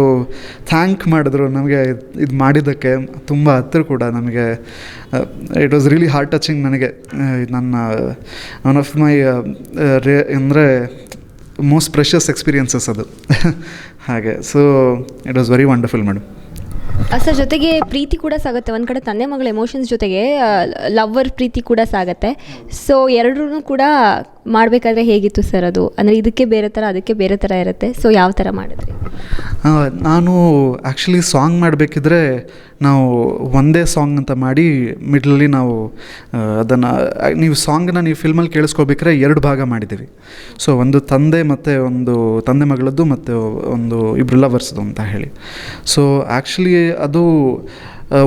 ಥ್ಯಾಂಕ್ ಮಾಡಿದ್ರು ನಮಗೆ ಇದು ಮಾಡಿದ್ದಕ್ಕೆ. ತುಂಬ ಹತ್ತಿರ ಕೂಡ ನಮಗೆ it was really heart touching. ನನಗೆ ಒನ್ ಆಫ್ ಮೈ ಅಂದರೆ ಮೋಸ್ಟ್ ಪ್ರೆಷಸ್ ಎಕ್ಸ್ಪೀರಿಯನ್ಸಸ್ ಅದು ಹಾಗೆ. So it was very wonderful madam. Sir ಜೊತೆಗೆ ಪ್ರೀತಿ ಕೂಡ ಸಾಗುತ್ತೆ, ಒಂದು ಕಡೆ ತಂದೆ ಮಗಳ ಎಮೋಷನ್ಸ್ ಜೊತೆಗೆ ಲವ್ವರ್ ಪ್ರೀತಿ ಕೂಡ ಸಾಗುತ್ತೆ. ಸೊ ಎರಡೂ ಕೂಡ ಮಾಡಬೇಕಾದ್ರೆ ಹೇಗಿತ್ತು ಸರ್ ಅದು? ಅಂದರೆ ಇದಕ್ಕೆ ಬೇರೆ ಥರ ಅದಕ್ಕೆ ಬೇರೆ ಥರ ಇರುತ್ತೆ. ಸೊ ಯಾವ ಥರ ಮಾಡಿದ್ರಿ? ನಾನು ಆ್ಯಕ್ಚುಲಿ ಸಾಂಗ್ ಮಾಡಬೇಕಿದ್ರೆ ನಾವು ಒಂದೇ ಸಾಂಗ್ ಅಂತ ಮಾಡಿ ಮಿಡ್ಲಲ್ಲಿ ನಾವು ಅದನ್ನು ನೀವು ಸಾಂಗನ್ನ ನೀವು ಫಿಲ್ಮಲ್ಲಿ ಕೇಳಿಸ್ಕೋಬೇಕಾದ್ರೆ 2 ಭಾಗ ಮಾಡಿದ್ದೀವಿ. ಸೊ ಒಂದು ತಂದೆ ಮತ್ತು ಒಂದು ತಂದೆ ಮಗಳದ್ದು ಮತ್ತು ಒಂದು ಇಬ್ಬರು ಲವರ್ಸ್ದು ಅಂತ ಹೇಳಿ. ಸೊ ಆ್ಯಕ್ಚುಲಿ ಅದು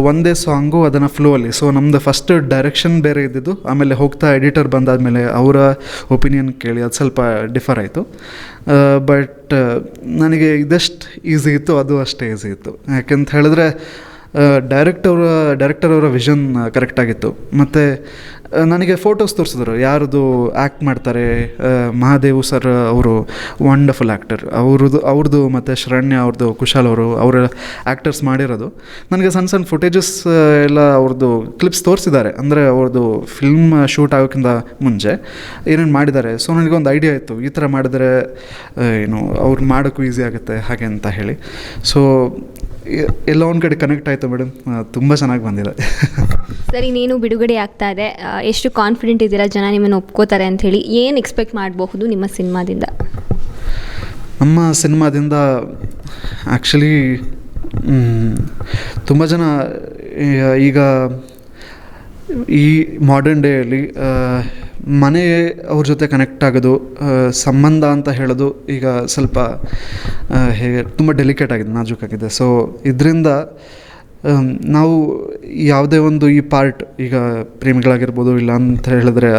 ಒಂದೇ ಸಾಂಗು ಅದನ್ನು ಫ್ಲೋಲ್ಲಿ. ಸೊ ನಮ್ಮದು ಫಸ್ಟ್ ಡೈರೆಕ್ಷನ್ ಬೇರೆ ಇದ್ದಿದ್ದು, ಆಮೇಲೆ ಹೋಗ್ತಾ ಎಡಿಟರ್ ಬಂದಾದಮೇಲೆ ಅವರ ಒಪಿನಿಯನ್ ಕೇಳಿ ಅದು ಸ್ವಲ್ಪ ಡಿಫರ್ ಆಯಿತು. ಬಟ್ ನನಗೆ ಇದಷ್ಟು ಈಸಿ ಇತ್ತು, ಅದು ಅಷ್ಟೇ ಈಸಿ ಇತ್ತು. ಯಾಕೆಂತ ಹೇಳಿದ್ರೆ ಡೈರೆಕ್ಟರ್ ಅವರ ವಿಷನ್ ಕರೆಕ್ಟಾಗಿತ್ತು. ಮತ್ತು ನನಗೆ ಫೋಟೋಸ್ ತೋರಿಸಿದ್ರು ಯಾರದು ಆ್ಯಕ್ಟ್ ಮಾಡ್ತಾರೆ. ಮಹಾದೇವ್ ಸರ್ ಅವರು ವಂಡರ್ಫುಲ್ ಆ್ಯಕ್ಟರ್, ಅವ್ರದ್ದು ಮತ್ತು ಶರಣ್ಯ ಅವ್ರದ್ದು, ಕುಶಾಲ್ ಅವರ ಆ್ಯಕ್ಟರ್ಸ್ ಮಾಡಿರೋದು. ನನಗೆ ಸಣ್ಣ ಫುಟೇಜಸ್ ಎಲ್ಲ ಅವ್ರದ್ದು ಕ್ಲಿಪ್ಸ್ ತೋರಿಸಿದ್ದಾರೆ, ಅಂದರೆ ಅವ್ರದ್ದು ಫಿಲ್ಮ್ ಶೂಟ್ ಆಗೋಕ್ಕಿಂತ ಮುಂಚೆ ಏನೇನು ಮಾಡಿದ್ದಾರೆ. ಸೊ ನನಗೊಂದು ಐಡಿಯಾ ಇತ್ತು, ಈ ಥರ ಮಾಡಿದ್ರೆ ಅವ್ರು ಮಾಡೋಕ್ಕೂ ಈಸಿ ಆಗುತ್ತೆ ಹಾಗೆ ಅಂತ ಹೇಳಿ. ಸೊ ಎಲ್ಲ ಒಂದು ಕಡೆ ಕನೆಕ್ಟ್ ಆಯಿತು ಮೇಡಮ್, ತುಂಬ ಚೆನ್ನಾಗಿ ಬಂದಿದೆ. ಸರಿ, ನೀನು ಬಿಡುಗಡೆ ಆಗ್ತಾ ಇದೆ, ಎಷ್ಟು ಕಾನ್ಫಿಡೆಂಟ್ ಇದ್ದೀರಾ ಜನ ನಿಮ್ಮನ್ನು ಒಪ್ಕೋತಾರೆ ಅಂಥೇಳಿ? ಏನು ಎಕ್ಸ್ಪೆಕ್ಟ್ ಮಾಡಬಹುದು ನಿಮ್ಮ ಸಿನಿಮಾದಿಂದ? ನಮ್ಮ ಸಿನಿಮಾದಿಂದ ಆ್ಯಕ್ಚುಲಿ ತುಂಬ ಜನ ಈಗ ಈ ಮಾಡರ್ನ್ ಡೇಯಲ್ಲಿ ಮನೆ ಅವ್ರ ಜೊತೆ ಕನೆಕ್ಟ್ ಆಗೋದು, ಸಂಬಂಧ ಅಂತ ಹೇಳೋದು ಈಗ ಸ್ವಲ್ಪ ತುಂಬ ಡೆಲಿಕೇಟ್ ಆಗಿದೆ, ನಾಜೂಕಾಗಿದೆ. ಸೊ ಇದರಿಂದ ನಾವು ಯಾವುದೇ ಒಂದು ಈ ಪಾರ್ಟ್, ಈಗ ಪ್ರೇಮಿಗಳಾಗಿರ್ಬೋದು, ಇಲ್ಲ ಅಂತ ಹೇಳಿದ್ರೆ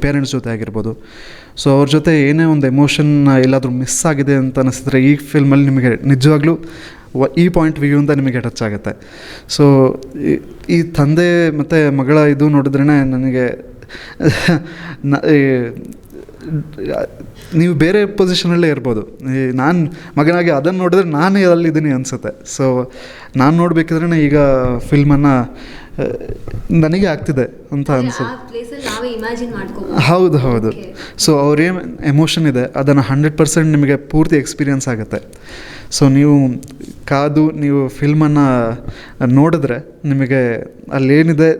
ಪೇರೆಂಟ್ಸ್ ಜೊತೆ ಆಗಿರ್ಬೋದು, ಸೊ ಅವ್ರ ಜೊತೆ ಏನೇ ಒಂದು ಎಮೋಷನ್ ಎಲ್ಲಾದರೂ ಮಿಸ್ ಆಗಿದೆ ಅಂತ ಅನಿಸಿದ್ರೆ ಈ ಫಿಲ್ಮಲ್ಲಿ ನಿಮಗೆ ನಿಜವಾಗ್ಲೂ ಈ ಪಾಯಿಂಟ್ ವ್ಯೂಯಿಂದ ನಿಮಗೆ ಟಚ್ ಆಗುತ್ತೆ. ಸೊ ಈ ತಂದೆ ಮತ್ತು ಮಗಳ ಇದು ನೋಡಿದ್ರೇ ನನಗೆ ನೀವು ಬೇರೆ ಪೊಸಿಷನಲ್ಲೇ ಇರ್ಬೋದು. ನಾನು ಮಗನಾಗಿ ಅದನ್ನು ನೋಡಿದ್ರೆ ನಾನೇ ಅಲ್ಲಿದ್ದೀನಿ ಅನಿಸುತ್ತೆ. ಸೊ ನಾನು ನೋಡಬೇಕಿದ್ರೆ ಈಗ ಫಿಲ್ಮನ್ನು ನನಗೆ ಆಗ್ತಿದೆ ಅಂತ ಅನಿಸುತ್ತೆ. ಹೌದು. ಸೊ ಅವ್ರೇನು ಎಮೋಷನ್ ಇದೆ ಅದನ್ನು 100% ನಿಮಗೆ ಪೂರ್ತಿ ಎಕ್ಸ್ಪೀರಿಯನ್ಸ್ ಆಗುತ್ತೆ. ಸೊ ನೀವು ಕಾದು ನೀವು ಫಿಲ್ಮನ್ನು ನೋಡಿದ್ರೆ ನಿಮಗೆ ಅಲ್ಲೇನಿದೆ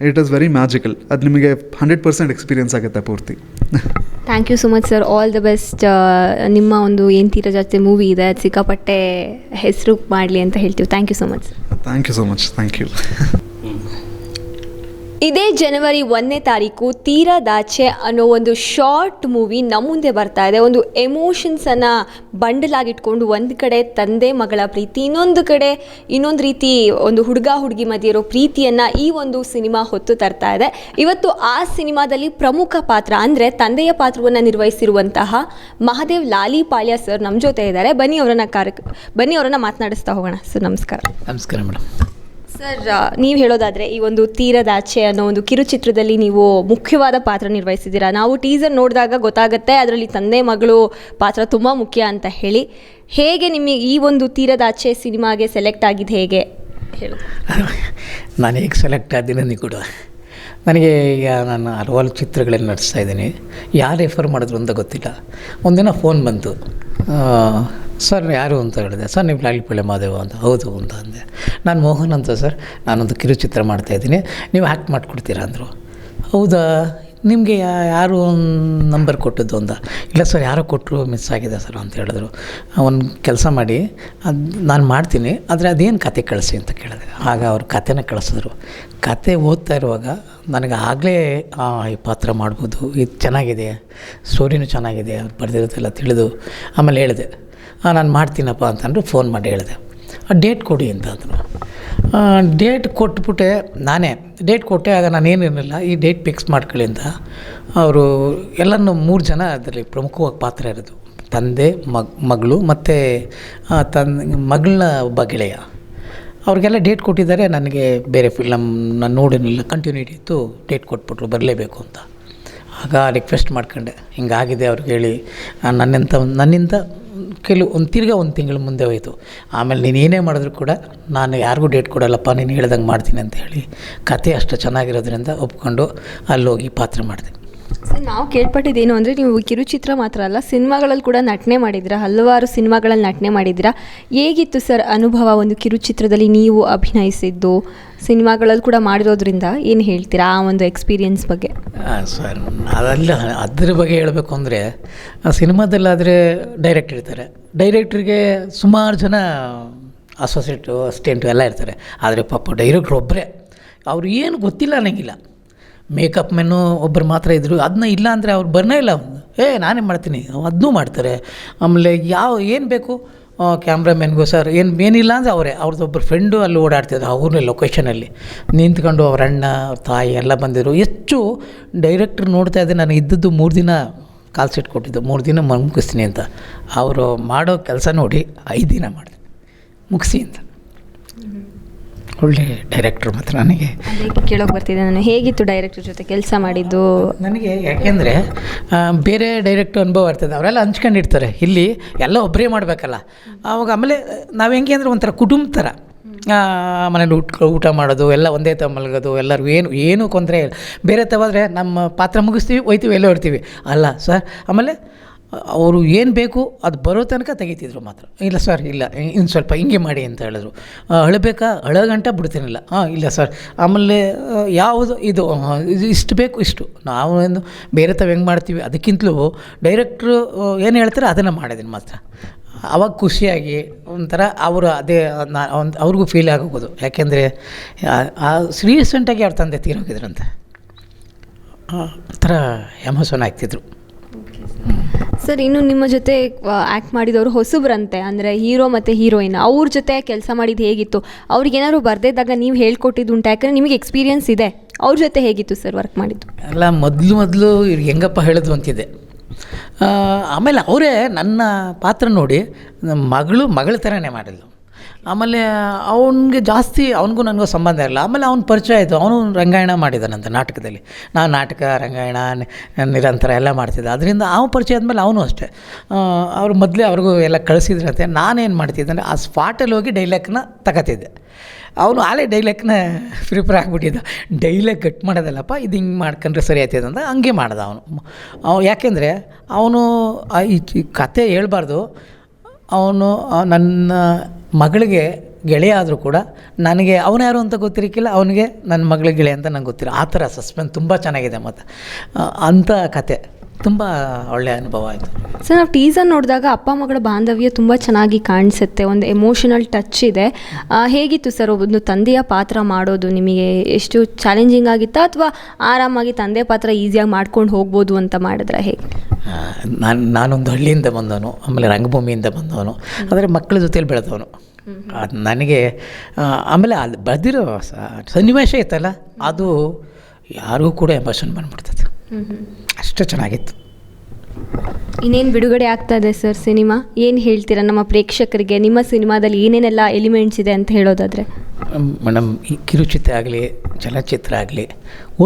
ಇಟ್ ಈಸ್ ವೆರಿ ಮ್ಯಾಜಿಕಲ್. ಅದು ನಿಮಗೆ 100% ಎಕ್ಸ್ಪೀರಿಯನ್ಸ್ ಆಗುತ್ತೆ ಪೂರ್ತಿ. Thank you so much sir, all the best. ನಿಮ್ಮ ಒಂದು ಏನು ತೀರ ಜಾಸ್ತಿ ಮೂವಿ ಇದೆ ಅದು ಸಿಕ್ಕಾಪಟ್ಟೆ ಹೆಸರು ಮಾಡಲಿ ಅಂತ ಹೇಳ್ತೀವಿ. Thank you so much. Thank you so much. Thank you. ಇದೇ ಜನವರಿ 1ನೇ ತಾರೀಕು ತೀರದಾಚೆ ಅನ್ನೋ ಒಂದು ಶಾರ್ಟ್ ಮೂವಿ ನಮ್ಮ ಮುಂದೆ ಬರ್ತಾ ಇದೆ. ಒಂದು ಎಮೋಷನ್ಸನ್ನು ಬಂಡಲಾಗಿಟ್ಕೊಂಡು ಒಂದು ಕಡೆ ತಂದೆ ಮಗಳ ಪ್ರೀತಿ, ಇನ್ನೊಂದು ಕಡೆ ಇನ್ನೊಂದು ರೀತಿ ಒಂದು ಹುಡುಗ ಹುಡುಗಿ ಮಧ್ಯೆ ಇರೋ ಪ್ರೀತಿಯನ್ನು ಈ ಒಂದು ಸಿನಿಮಾ ಹೊತ್ತು ತರ್ತಾ ಇದೆ. ಇವತ್ತು ಆ ಸಿನಿಮಾದಲ್ಲಿ ಪ್ರಮುಖ ಪಾತ್ರ ಅಂದರೆ ತಂದೆಯ ಪಾತ್ರವನ್ನು ನಿರ್ವಹಿಸಿರುವಂತಹ ಮಹಾದೇವ್ ಲಾಲಿಪಾಳ್ಯ ಸರ್ ನಮ್ಮ ಜೊತೆ ಇದ್ದಾರೆ. ಬನ್ನಿ ಅವರನ್ನು ಮಾತನಾಡಿಸ್ತಾ ಹೋಗೋಣ. ಸರ್ ನಮಸ್ಕಾರ. ನಮಸ್ಕಾರ ಮೇಡಮ್. ಸರ್, ನೀವು ಹೇಳೋದಾದರೆ ಈ ಒಂದು ತೀರದಾಚೆ ಅನ್ನೋ ಒಂದು ಕಿರುಚಿತ್ರದಲ್ಲಿ ನೀವು ಮುಖ್ಯವಾದ ಪಾತ್ರ ನಿರ್ವಹಿಸಿದ್ದೀರಾ. ನಾವು ಟೀಸರ್ ನೋಡಿದಾಗ ಗೊತ್ತಾಗುತ್ತೆ ಅದರಲ್ಲಿ ತಂದೆ ಮಗಳು ಪಾತ್ರ ತುಂಬ ಮುಖ್ಯ ಅಂತ ಹೇಳಿ. ಹೇಗೆ ನಿಮಗೆ ಈ ಒಂದು ತೀರದಾಚೆ ಸಿನಿಮಾಗೆ ಸೆಲೆಕ್ಟ್ ಆಗಿದ್ದು ಹೇಗೆ ಹೇಳಿ? ನಾನು ಹೇಗೆ ಸೆಲೆಕ್ಟ್ ಆಗಿದ್ದೀನಿ ಕೂಡ ನನಗೆ ಈಗ ನಾನು ಹಲವಾರು ಚಿತ್ರಗಳನ್ನು ನಡೆಸ್ತಾ ಇದ್ದೀನಿ. ಯಾರು ರೆಫರ್ ಮಾಡಿದ್ರು ಅಂತ ಗೊತ್ತಿಲ್ಲ. ಒಂದಿನ ಫೋನ್ ಬಂತು, ಸರ್ ಯಾರು ಅಂತ ಹೇಳಿದೆ. ಸರ್ ನೀವು ಲಾಲಿಪಾಳ್ಯ ಮಹಾದೇವ ಅಂತ. ಹೌದು ಅಂತ ಅಂದೆ. ನಾನು ಮೋಹನ್ ಅಂತ ಸರ್, ನಾನೊಂದು ಕಿರುಚಿತ್ರ ಮಾಡ್ತಾಯಿದ್ದೀನಿ, ನೀವು ಆ್ಯಕ್ಟ್ ಮಾಡಿಕೊಡ್ತೀರಾ ಅಂದರು. ಹೌದಾ, ನಿಮಗೆ ಯಾರು ನಂಬರ್ ಕೊಟ್ಟದ್ದು ಅಂತ. ಇಲ್ಲ ಸರ್ ಯಾರೋ ಕೊಟ್ಟರು, ಮಿಸ್ ಆಗಿದೆ ಸರ್ ಅಂತ ಹೇಳಿದ್ರು. ಒಂದು ಕೆಲಸ ಮಾಡಿ, ಅದು ನಾನು ಮಾಡ್ತೀನಿ, ಆದರೆ ಅದೇನು ಕತೆ ಕಳಿಸಿ ಅಂತ ಕೇಳಿದೆ. ಆಗ ಅವ್ರು ಕತೆನ ಕಳಿಸಿದ್ರು. ಕತೆ ಓದ್ತಾ ಇರುವಾಗ ನನಗೆ ಆಗಲೇ ಈ ಪಾತ್ರ ಮಾಡ್ಬೋದು, ಇದು ಚೆನ್ನಾಗಿದೆ, ಸ್ಟೋರಿನೂ ಚೆನ್ನಾಗಿದೆ, ಅವ್ರು ಬರೆದಿರೋದೆಲ್ಲ ತಿಳಿದು ಆಮೇಲೆ ಹೇಳಿದೆ ನಾನು ಮಾಡ್ತೀನಪ್ಪ ಅಂತಂದ್ರು. ಫೋನ್ ಮಾಡಿ ಹೇಳಿದೆ, ಡೇಟ್ ಕೊಡಿ ಅಂತ ಅಂದರು. ಡೇಟ್ ಕೊಟ್ಬಿಟ್ಟೆ, ನಾನೇ ಡೇಟ್ ಕೊಟ್ಟೆ. ಆಗ ನಾನೇನಿರಲಿಲ್ಲ, ಈ ಡೇಟ್ ಫಿಕ್ಸ್ ಮಾಡ್ಕೊಳ್ಳಿ ಅಂತ. ಅವರು ಎಲ್ಲನೂ 3 ಜನ ಅದರಲ್ಲಿ ಪ್ರಮುಖವಾಗಿ ಪಾತ್ರ ಇರೋದು, ತಂದೆ ಮಗಳು ಮತ್ತು ಮಗಳನ್ನ ಒಬ್ಬ ಗೆಳೆಯ. ಅವ್ರಿಗೆಲ್ಲ ಡೇಟ್ ಕೊಟ್ಟಿದ್ದಾರೆ. ನನಗೆ ಬೇರೆ ಫಿಲಮ್ ನಾನು ನೋಡಿರಲಿಲ್ಲ, ಕಂಟಿನ್ಯೂಟಿ ಇತ್ತು. ಡೇಟ್ ಕೊಟ್ಬಿಟ್ರು, ಬರಲೇಬೇಕು ಅಂತ. ಆಗ ರಿಕ್ವೆಸ್ಟ್ ಮಾಡ್ಕೊಂಡೆ, ಹಿಂಗಾಗಿದೆ ಅವ್ರಿಗೆ ಹೇಳಿ. ನನ್ನಿಂದ ಒಂದು ತಿಂಗಳು ಮುಂದೆ ಹೋಯಿತು. ಆಮೇಲೆ ನೀನು ಏನೇ ಮಾಡಿದ್ರು ಕೂಡ ನಾನು ಯಾರಿಗೂ ಡೇಟ್ ಕೊಡಲ್ಲಪ್ಪ, ನೀನು ಹೇಳ್ದಂಗೆ ಮಾಡ್ತೀನಿ ಅಂತ ಹೇಳಿ ಕತೆ ಅಷ್ಟು ಚೆನ್ನಾಗಿರೋದ್ರಿಂದ ಒಪ್ಕೊಂಡು ಅಲ್ಲೋಗಿ ಪಾತ್ರ ಮಾಡಿದೆ. ಸರ್ ನಾವು ಕೇಳ್ಪಟ್ಟಿದ್ದೇನು ಅಂದರೆ ನೀವು ಕಿರುಚಿತ್ರ ಮಾತ್ರ ಅಲ್ಲ ಸಿನಿಮಾಗಳಲ್ಲಿ ಕೂಡ ನಟನೆ ಮಾಡಿದ್ದೀರಾ, ಹಲವಾರು ಸಿನಿಮಾಗಳಲ್ಲಿ ನಟನೆ ಮಾಡಿದ್ದೀರಾ. ಹೇಗಿತ್ತು ಸರ್ ಅನುಭವ ಒಂದು ಕಿರುಚಿತ್ರದಲ್ಲಿ ನೀವು ಅಭಿನಯಿಸಿದ್ದು, ಸಿನಿಮಾಗಳಲ್ಲಿ ಕೂಡ ಮಾಡಿರೋದ್ರಿಂದ ಏನು ಹೇಳ್ತೀರಾ ಆ ಒಂದು ಎಕ್ಸ್ಪೀರಿಯನ್ಸ್ ಬಗ್ಗೆ? ಸರ್ ಅದಲ್ಲ, ಅದ್ರ ಬಗ್ಗೆ ಹೇಳಬೇಕು ಅಂದರೆ ಸಿನಿಮಾದಲ್ಲಾದರೆ ಡೈರೆಕ್ಟರ್ ಇರ್ತಾರೆ, ಡೈರೆಕ್ಟ್ರಿಗೆ ಸುಮಾರು ಜನ ಅಸೋಸಿಯೇಟು ಅಸಿಸ್ಟೆಂಟು ಎಲ್ಲ ಇರ್ತಾರೆ. ಆದರೆ ಪಾಪ ಡೈರೆಕ್ಟ್ರ್ ಒಬ್ಬರೇ, ಅವ್ರು ಏನು ಗೊತ್ತಿಲ್ಲ ಅನ್ನೋಂಗಿಲ್ಲ. ಮೇಕಪ್ ಮೆನ್ನು ಒಬ್ಬರು ಮಾತ್ರ ಇದ್ದರು, ಅದನ್ನ ಇಲ್ಲ ಅಂದರೆ ಅವ್ರು ಬರ್ನೇ ಇಲ್ಲ. ನಾನೇ ಮಾಡ್ತೀನಿ, ಅದನ್ನೂ ಮಾಡ್ತಾರೆ. ಆಮೇಲೆ ಏನು ಬೇಕು ಕ್ಯಾಮ್ರಾಮೆನ್ಗೂ ಸರ್ ಏನಿಲ್ಲ ಅಂದರೆ ಅವ್ರದ್ದೊಬ್ಬರು ಫ್ರೆಂಡು ಅಲ್ಲಿ ಓಡಾಡ್ತಿದ್ರು ಅವ್ರನ್ನೇ ಲೊಕೇಶನಲ್ಲಿ ನಿಂತ್ಕೊಂಡು ಅವ್ರ ಅಣ್ಣ ಅವ್ರ ತಾಯಿ ಎಲ್ಲ ಬಂದಿದ್ರು. ಹೆಚ್ಚು ಡೈರೆಕ್ಟ್ರ್ ನೋಡ್ತಾ ಇದ್ದೆ, ನಾನು ಇದ್ದದ್ದು 3 ದಿನ ಕಾಲ್ ಸೆಟ್ ಕೊಟ್ಟಿದ್ದು, 3 ದಿನ ಮುಗಿಸ್ತೀನಿ ಅಂತ. ಅವರು ಮಾಡೋ ಕೆಲಸ ನೋಡಿ 5 ದಿನ ಮಾಡಿದೆ ಮುಗಿಸಿ ಅಂತ. ಒಳ್ಳೆ ಡೈರೆಕ್ಟ್ರು ಮತ್ತು ನನಗೆ ಕೇಳೋಕೆ ಬರ್ತಿದ್ದೆ ನಾನು, ಹೇಗಿತ್ತು ಡೈರೆಕ್ಟ್ರ್ ಜೊತೆ ಕೆಲಸ ಮಾಡಿದ್ದು? ನನಗೆ ಯಾಕೆಂದರೆ ಬೇರೆ ಡೈರೆಕ್ಟ್ರ್ ಅನುಭವ ಇರ್ತದೆ, ಅವರೆಲ್ಲ ಹಂಚ್ಕೊಂಡಿರ್ತಾರೆ. ಇಲ್ಲಿ ಎಲ್ಲ ಒಬ್ಬರೇ ಮಾಡಬೇಕಲ್ಲ. ಆಮೇಲೆ ನಾವು ಹೆಂಗೆ ಅಂದರೆ ಒಂಥರ ಕುಟುಂಬ ಥರ ಮನೇಲಿ ಊಟ ಮಾಡೋದು ಎಲ್ಲ ಒಂದೇ ತ ಮಲಗೋದು, ಎಲ್ಲರಿಗೂ ಏನೂ ತೊಂದರೆ ಇಲ್ಲ. ಬೇರೆ ತವಾದರೆ ನಮ್ಮ ಪಾತ್ರ ಮುಗಿಸ್ತೀವಿ ಹೋಯ್ತೀವಿ ಎಲ್ಲೋ ಇರ್ತೀವಿ ಅಲ್ಲ ಸರ್. ಆಮೇಲೆ ಅವರು ಏನು ಬೇಕು ಅದು ಬರೋ ತನಕ ತೆಗಿತಿದ್ರು ಮಾತ್ರ. ಇಲ್ಲ ಸರ್ ಇಲ್ಲ ಇನ್ನು ಸ್ವಲ್ಪ ಹಿಂಗೆ ಮಾಡಿ ಅಂತ ಹೇಳಿದ್ರು. ಅಳಬೇಕಾ ಗಂಟ ಬಿಡ್ತೀನಿಲ್ಲ, ಇಲ್ಲ ಸರ್. ಆಮೇಲೆ ಯಾವುದು ಇದು ಇಷ್ಟು ಬೇಕು ಇಷ್ಟು, ನಾವು ಬೇರೆ ತಾವು ಹೆಂಗೆ ಮಾಡ್ತೀವಿ ಅದಕ್ಕಿಂತಲೂ ಡೈರೆಕ್ಟ್ರು ಏನು ಹೇಳ್ತಾರೆ ಅದನ್ನು ಮಾಡಿದ್ದೀನಿ ಮಾತ್ರ. ಆವಾಗ ಖುಷಿಯಾಗಿ ಒಂಥರ ಅವರು ಅದೇ ಅವ್ರಿಗೂ ಫೀಲ್ ಆಗೋಗೋದು. ಯಾಕೆಂದರೆ ರೀಸೆಂಟಾಗಿ ಅವ್ರ ತಂದೆ ತೀರೋಗಿದ್ರಂತೆ, ಒಂಥರ ಎಮೋಷನ್ ಆಗ್ತಿದ್ರು. ಸರ್ ಇನ್ನು ನಿಮ್ಮ ಜೊತೆ ಆ್ಯಕ್ಟ್ ಮಾಡಿದವರು ಹೊಸಬ್ರಂತೆ, ಅಂದರೆ ಹೀರೋ ಮತ್ತು ಹೀರೋಯಿನ್, ಅವ್ರ ಜೊತೆ ಕೆಲಸ ಮಾಡಿದ್ದು ಹೇಗಿತ್ತು? ಅವ್ರಿಗೇನಾದ್ರು ಬರ್ದಿದ್ದಾಗ ನೀವು ಹೇಳ್ಕೊಟ್ಟಿದ್ದು ಉಂಟು? ಯಾಕಂದರೆ ನಿಮಗೆ ಎಕ್ಸ್ಪೀರಿಯನ್ಸ್ ಇದೆ, ಅವ್ರ ಜೊತೆ ಹೇಗಿತ್ತು ಸರ್ ವರ್ಕ್ ಮಾಡಿದ್ದು? ಎಲ್ಲ ಮೊದಲು ಇವ್ರಿಗೆ ಹೆಂಗಪ್ಪ ಹೇಳಿದ್ರು ಅಂತಿದೆ. ಆಮೇಲೆ ಅವರೇ ನನ್ನ ಪಾತ್ರ ನೋಡಿ ಮಗಳ ಥರನೇ ಮಾಡಿದ್ಲು. ಆಮೇಲೆ ಅವನಿಗೆ ಜಾಸ್ತಿ ಅವನಿಗೂ ನನಗೂ ಸಂಬಂಧ ಇರಲ್ಲ. ಆಮೇಲೆ ಅವ್ನ ಪರಿಚಯ ಆಯಿತು, ಅವನು ರಂಗಾಯಣ ಮಾಡಿದ್ದಾನಂತೆ ನಾಟಕದಲ್ಲಿ. ನಾವು ನಾಟಕ ರಂಗಾಯಣ ನಿರಂತರ ಎಲ್ಲ ಮಾಡ್ತಿದ್ದೆ. ಅದರಿಂದ ಅವ್ನು ಪರಿಚಯ ಆದಮೇಲೆ ಅವನು ಅಷ್ಟೇ ಅವ್ರು ಮೊದಲೇ ಅವ್ರಿಗೂ ಎಲ್ಲ ಕಳಿಸಿದ್ರಂತೆ. ನಾನೇನು ಮಾಡ್ತಿದ್ದೆ ಅಂದರೆ ಆ ಸ್ಪಾಟಲ್ಲಿ ಹೋಗಿ ಡೈಲಾಗ್ನ ತಗೋತಿದ್ದೆ. ಅವನು ಆಲೇ ಡೈಲಾಗ್ನ ಪ್ರಿಪೇರ್ ಆಗಿಬಿಟ್ಟಿದ್ದ. ಡೈಲಾಗ್ ಕಟ್ ಮಾಡೋದಲ್ಲಪ್ಪ, ಇದು ಹಿಂಗೆ ಮಾಡ್ಕೊಂಡ್ರೆ ಸರಿ ಆಯ್ತದೆ ಅಂತ ಹಂಗೆ ಮಾಡ್ದ ಅವನು. ಯಾಕೆಂದರೆ ಅವನು ಈ ಕತೆ ಹೇಳ್ಬಾರ್ದು. ಅವನು ನನ್ನ ಮಗಳಿಗೆ ಗೆಳೆಯ ಆದರೂ ಕೂಡ ನನಗೆ ಅವನು ಯಾರು ಅಂತ ಗೊತ್ತಿರಕ್ಕಿಲ್ಲ, ಅವನಿಗೆ ನನ್ನ ಮಗಳ ಗೆಳೆಯ ಅಂತ ನಂಗೆ ಗೊತ್ತಿರೋ ಆ ಥರ ಸಸ್ಪೆನ್ಸ್ ತುಂಬ ಚೆನ್ನಾಗಿದೆ. ಮತ್ತು ಅಂಥ ಕತೆ ತುಂಬ ಒಳ್ಳೆಯ ಅನುಭವ ಆಯಿತು. ಸರ್ ನಾವು ಟೀಸರ್ ನೋಡಿದಾಗ ಅಪ್ಪ ಮಗಳ ಬಾಂಧವ್ಯ ತುಂಬ ಚೆನ್ನಾಗಿ ಕಾಣಿಸುತ್ತೆ, ಒಂದು ಎಮೋಷನಲ್ ಟಚ್ ಇದೆ. ಹೇಗಿತ್ತು ಸರ್ ಒಂದು ತಂದೆಯ ಪಾತ್ರ ಮಾಡೋದು? ನಿಮಗೆ ಎಷ್ಟು ಚಾಲೆಂಜಿಂಗ್ ಆಗಿತ್ತಾ ಅಥವಾ ಆರಾಮಾಗಿ ತಂದೆ ಪಾತ್ರ ಈಸಿಯಾಗಿ ಮಾಡ್ಕೊಂಡು ಹೋಗ್ಬೋದು ಅಂತ ಮಾಡಿದ್ರೆ ಹೇಗೆ? ನಾನೊಂದು ಹಳ್ಳಿಯಿಂದ ಬಂದವನು, ಆಮೇಲೆ ರಂಗಭೂಮಿಯಿಂದ ಬಂದವನು, ಆದರೆ ಮಕ್ಕಳ ಜೊತೆಲಿ ಬೆಳೆದವನು. ಅದು ನನಗೆ ಆಮೇಲೆ ಅಲ್ಲಿ ಬೆಳೆದಿರೋ ಸನ್ನಿವೇಶ ಇತ್ತಲ್ಲ, ಅದು ಯಾರಿಗೂ ಕೂಡ ಎಮೋಷನ್ ಬಂದ್ಬಿಡ್ತದೆ. ಅಷ್ಟು ಚೆನ್ನಾಗಿತ್ತು. ಇನ್ನೇನು ಬಿಡುಗಡೆ ಆಗ್ತಾ ಇದೆ ಸರ್ ಸಿನಿಮಾ, ಏನು ಹೇಳ್ತೀರಾ ನಮ್ಮ ಪ್ರೇಕ್ಷಕರಿಗೆ? ನಿಮ್ಮ ಸಿನಿಮಾದಲ್ಲಿ ಏನೇನೆಲ್ಲ ಎಲಿಮೆಂಟ್ಸ್ ಇದೆ ಅಂತ ಹೇಳೋದಾದರೆ? ಮೇಡಮ್, ಈ ಕಿರುಚಿತ್ರ ಆಗಲಿ ಚಲನಚಿತ್ರ ಆಗಲಿ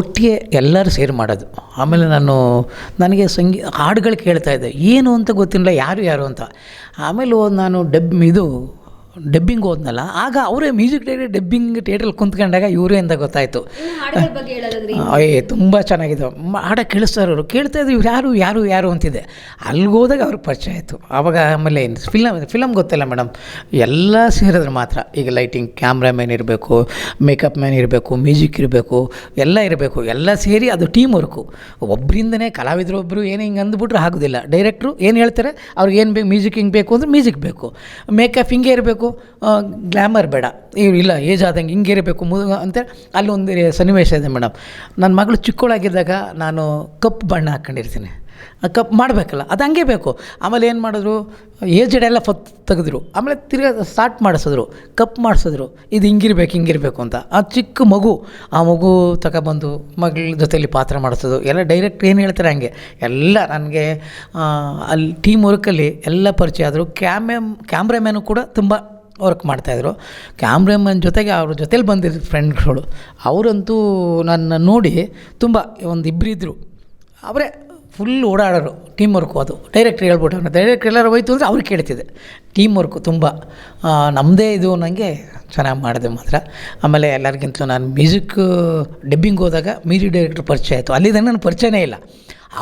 ಒಟ್ಟಿಗೆ ಎಲ್ಲರೂ ಸೇರಿ ಮಾಡೋದು. ಆಮೇಲೆ ನನಗೆ ಹಾಡುಗಳು ಕೇಳ್ತಾ ಇದ್ದೆ, ಏನು ಅಂತ ಗೊತ್ತಿಲ್ಲ, ಯಾರು ಅಂತ. ಆಮೇಲೆ ನಾನು ಡಬ್ಬಿಂಗ್ ಹೋದ್ನಲ್ಲ, ಆಗ ಅವರೇ ಮ್ಯೂಸಿಕ್ ಡೈರೆಕ್ಟರ್ ಡಬ್ಬಿಂಗ್ ಥಿಯೇಟ್ರಲ್ಲಿ ಕುಂತ್ಕೊಂಡಾಗ ಇವರೇ ಅಂತ ಗೊತ್ತಾಯಿತು. ತುಂಬ ಚೆನ್ನಾಗಿದೆ ಹಾಡ ಕೇಳಿಸ್ತಾರೆ. ಅವರು ಕೇಳ್ತಾ ಇದ್ರು, ಇವ್ರು ಯಾರು ಅಂತಿದೆ. ಅಲ್ಲಿಗೆ ಹೋದಾಗ ಅವ್ರಿಗೆ ಪರಿಚಯ ಆಯಿತು. ಆಮೇಲೆ ಫಿಲಮ್ ಗೊತ್ತಿಲ್ಲ ಮೇಡಮ್, ಎಲ್ಲ ಸೇರಿದ್ರೆ ಮಾತ್ರ. ಈಗ ಲೈಟಿಂಗ್, ಕ್ಯಾಮ್ರಾಮ್ಯಾನ್ ಇರಬೇಕು, ಮೇಕಪ್ ಮ್ಯಾನ್ ಇರಬೇಕು, ಮ್ಯೂಸಿಕ್ ಇರಬೇಕು, ಎಲ್ಲ ಇರಬೇಕು. ಎಲ್ಲ ಸೇರಿ ಅದು ಟೀಮ್ ವರ್ಕು. ಒಬ್ಬರಿಂದನೇ ಕಲಾವಿದರು ಒಬ್ಬರು ಏನು ಹಿಂಗೆ ಅಂದ್ಬಿಟ್ರೆ ಆಗೋದಿಲ್ಲ. ಡೈರೆಕ್ಟ್ರು ಏನು ಹೇಳ್ತಾರೆ, ಅವ್ರಿಗೆ ಏನು ಬೇಕು, ಮ್ಯೂಸಿಕ್ ಹಿಂಗೆ ಬೇಕು ಅಂದರೆ ಮ್ಯೂಸಿಕ್ ಬೇಕು, ಮೇಕಪ್ ಹಿಂಗೆ ಇರಬೇಕು, ಗ್ಲ್ಯಾಮರ್ ಬೇಡ, ಇಲ್ಲ ಏಜ್ ಆದಂಗೆ ಹಿಂಗೆ ಇರಬೇಕು ಅಂತೇಳಿ ಅಲ್ಲೊಂದು ಸನ್ನಿವೇಶ ಇದೆ ಮೇಡಮ್. ನನ್ನ ಮಗಳು ಚಿಕ್ಕವಳಾಗಿದ್ದಾಗ ನಾನು ಕಪ್ಪು ಬಣ್ಣ ಹಾಕ್ಕೊಂಡಿರ್ತೀನಿ, ಕಪ್ ಮಾಡಬೇಕಲ್ಲ, ಅದು ಹಂಗೆ ಬೇಕು. ಆಮೇಲೆ ಏನು ಮಾಡಿದ್ರು, ಏಜೆಡೆಲ್ಲ ತೆಗೆದ್ರು. ಆಮೇಲೆ ತಿರ್ಗಿ ಸ್ಟಾರ್ಟ್ ಮಾಡಿಸಿದ್ರು, ಕಪ್ ಮಾಡಿಸಿದ್ರು, ಇದು ಹಿಂಗಿರ್ಬೇಕು ಅಂತ. ಆ ಚಿಕ್ಕ ಮಗು ತಗೊಬಂದು ಮಗಳ ಜೊತೆಯಲ್ಲಿ ಪಾತ್ರ ಮಾಡಿಸೋದು ಎಲ್ಲ ಡೈರೆಕ್ಟ್ ಏನು ಹೇಳ್ತಾರೆ ಹಂಗೆ ಎಲ್ಲ ನನಗೆ ಅಲ್ಲಿ ಟೀಮ್ ವರ್ಕಲ್ಲಿ ಎಲ್ಲ ಪರಿಚಯ ಆದರು. ಕ್ಯಾಮ್ರಾಮ್ಯಾನು ಕೂಡ ತುಂಬ ವರ್ಕ್ ಮಾಡ್ತಾಯಿದ್ರು. ಕ್ಯಾಮ್ರಾಮನ್ ಜೊತೆಗೆ ಅವ್ರ ಜೊತೇಲಿ ಬಂದಿದ್ರು ಫ್ರೆಂಡ್ಗಳು, ಅವರಂತೂ ನನ್ನ ನೋಡಿ ತುಂಬ ಇಬ್ಬರಿದ್ದರು, ಅವರೇ ಫುಲ್ ಓಡಾಡೋರು. ಟೀಮ್ ವರ್ಕು ಅದು ಡೈರೆಕ್ಟ್ರ್ ಹೇಳ್ಬಿಟ್ಟು, ಡೈರೆಕ್ಟ್ರ್ ಎಲ್ಲರೂ ಹೋಯ್ತು ಅಂದರೆ ಅವ್ರಿಗೆ ಕೇಳ್ತಿದ್ದೆ. ಟೀಮ್ ವರ್ಕು ತುಂಬ ನಮ್ಮದೇ ಇದು ನನಗೆ ಚೆನ್ನಾಗಿ ಮಾಡಿದೆ ಮಾತ್ರ. ಆಮೇಲೆ ಎಲ್ಲರಿಗಿಂತಲೂ ನಾನು ಮ್ಯೂಸಿಕ್ ಡಬ್ಬಿಂಗ್ ಹೋದಾಗ ಮ್ಯೂಸಿಕ್ ಡೈರೆಕ್ಟ್ರ್ ಪರಿಚಯ ಆಯಿತು. ಅಲ್ಲಿದ್ದಾಗ ನನ್ನ ಪರಿಚಯನೇ ಇಲ್ಲ.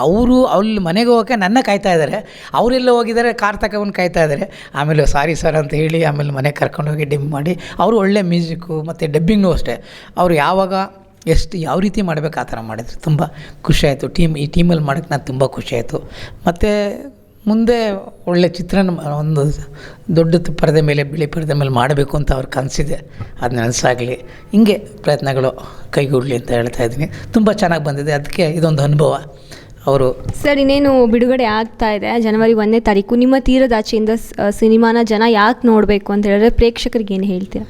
ಅವರು ಅಲ್ಲಿ ಮನೆಗೆ ಹೋಗೋಕ್ಕೆ ನನ್ನ ಕಾಯ್ತಾ ಇದ್ದಾರೆ, ಅವರೆಲ್ಲ ಹೋಗಿದ್ದಾರೆ ಕಾರ್ ತಗೊಂಡು ಕಾಯ್ತಾ ಇದ್ದಾರೆ. ಆಮೇಲೆ ಸಾರಿ ಸರ್ ಅಂತ ಹೇಳಿ ಆಮೇಲೆ ಮನೆಗೆ ಕರ್ಕೊಂಡೋಗಿ ಡಿಮ್ ಮಾಡಿ, ಅವರು ಒಳ್ಳೆ ಮ್ಯೂಸಿಕ್ಕು ಮತ್ತು ಡಬ್ಬಿಂಗೂ ಅಷ್ಟೇ ಅವರು ಯಾವಾಗ ಯಾವ ರೀತಿ ಮಾಡಬೇಕು ಆ ಥರ ಮಾಡಿದ್ರು. ತುಂಬ ಖುಷಿಯಾಯಿತು. ಈ ಟೀಮಲ್ಲಿ ಮಾಡೋಕ್ಕೆ ನಾನು ತುಂಬ ಖುಷಿಯಾಯಿತು. ಮತ್ತು ಮುಂದೆ ಒಳ್ಳೆ ಚಿತ್ರನ ಒಂದು ದೊಡ್ಡ ಪರದೆ ಮೇಲೆ, ಬಿಳಿ ಪರದೆ ಮೇಲೆ ಮಾಡಬೇಕು ಅಂತ ಅವ್ರ ಕನಸಿದೆ. ಅದು ನನಸಾಗಲಿ, ಹಿಂಗೆ ಪ್ರಯತ್ನಗಳು ಕೈಗೂಡಲಿ ಅಂತ ಹೇಳ್ತಾ ಇದ್ದೀನಿ. ತುಂಬ ಚೆನ್ನಾಗಿ ಬಂದಿದೆ, ಅದಕ್ಕೆ ಇದೊಂದು ಅನುಭವ. ಅವರು ಸರ್ ಇನ್ನೇನು ಬಿಡುಗಡೆ ಆಗ್ತಾ ಇದೆ ಜನವರಿ 1ನೇ ತಾರೀಕು. ನಿಮ್ಮ ತೀರದಾಚೆಯಿಂದ ಸಿನಿಮಾನ ಜನ ಯಾಕೆ ನೋಡಬೇಕು ಅಂತ ಹೇಳಿದ್ರೆ ಪ್ರೇಕ್ಷಕರಿಗೆ ಏನು ಹೇಳ್ತೀರಾ?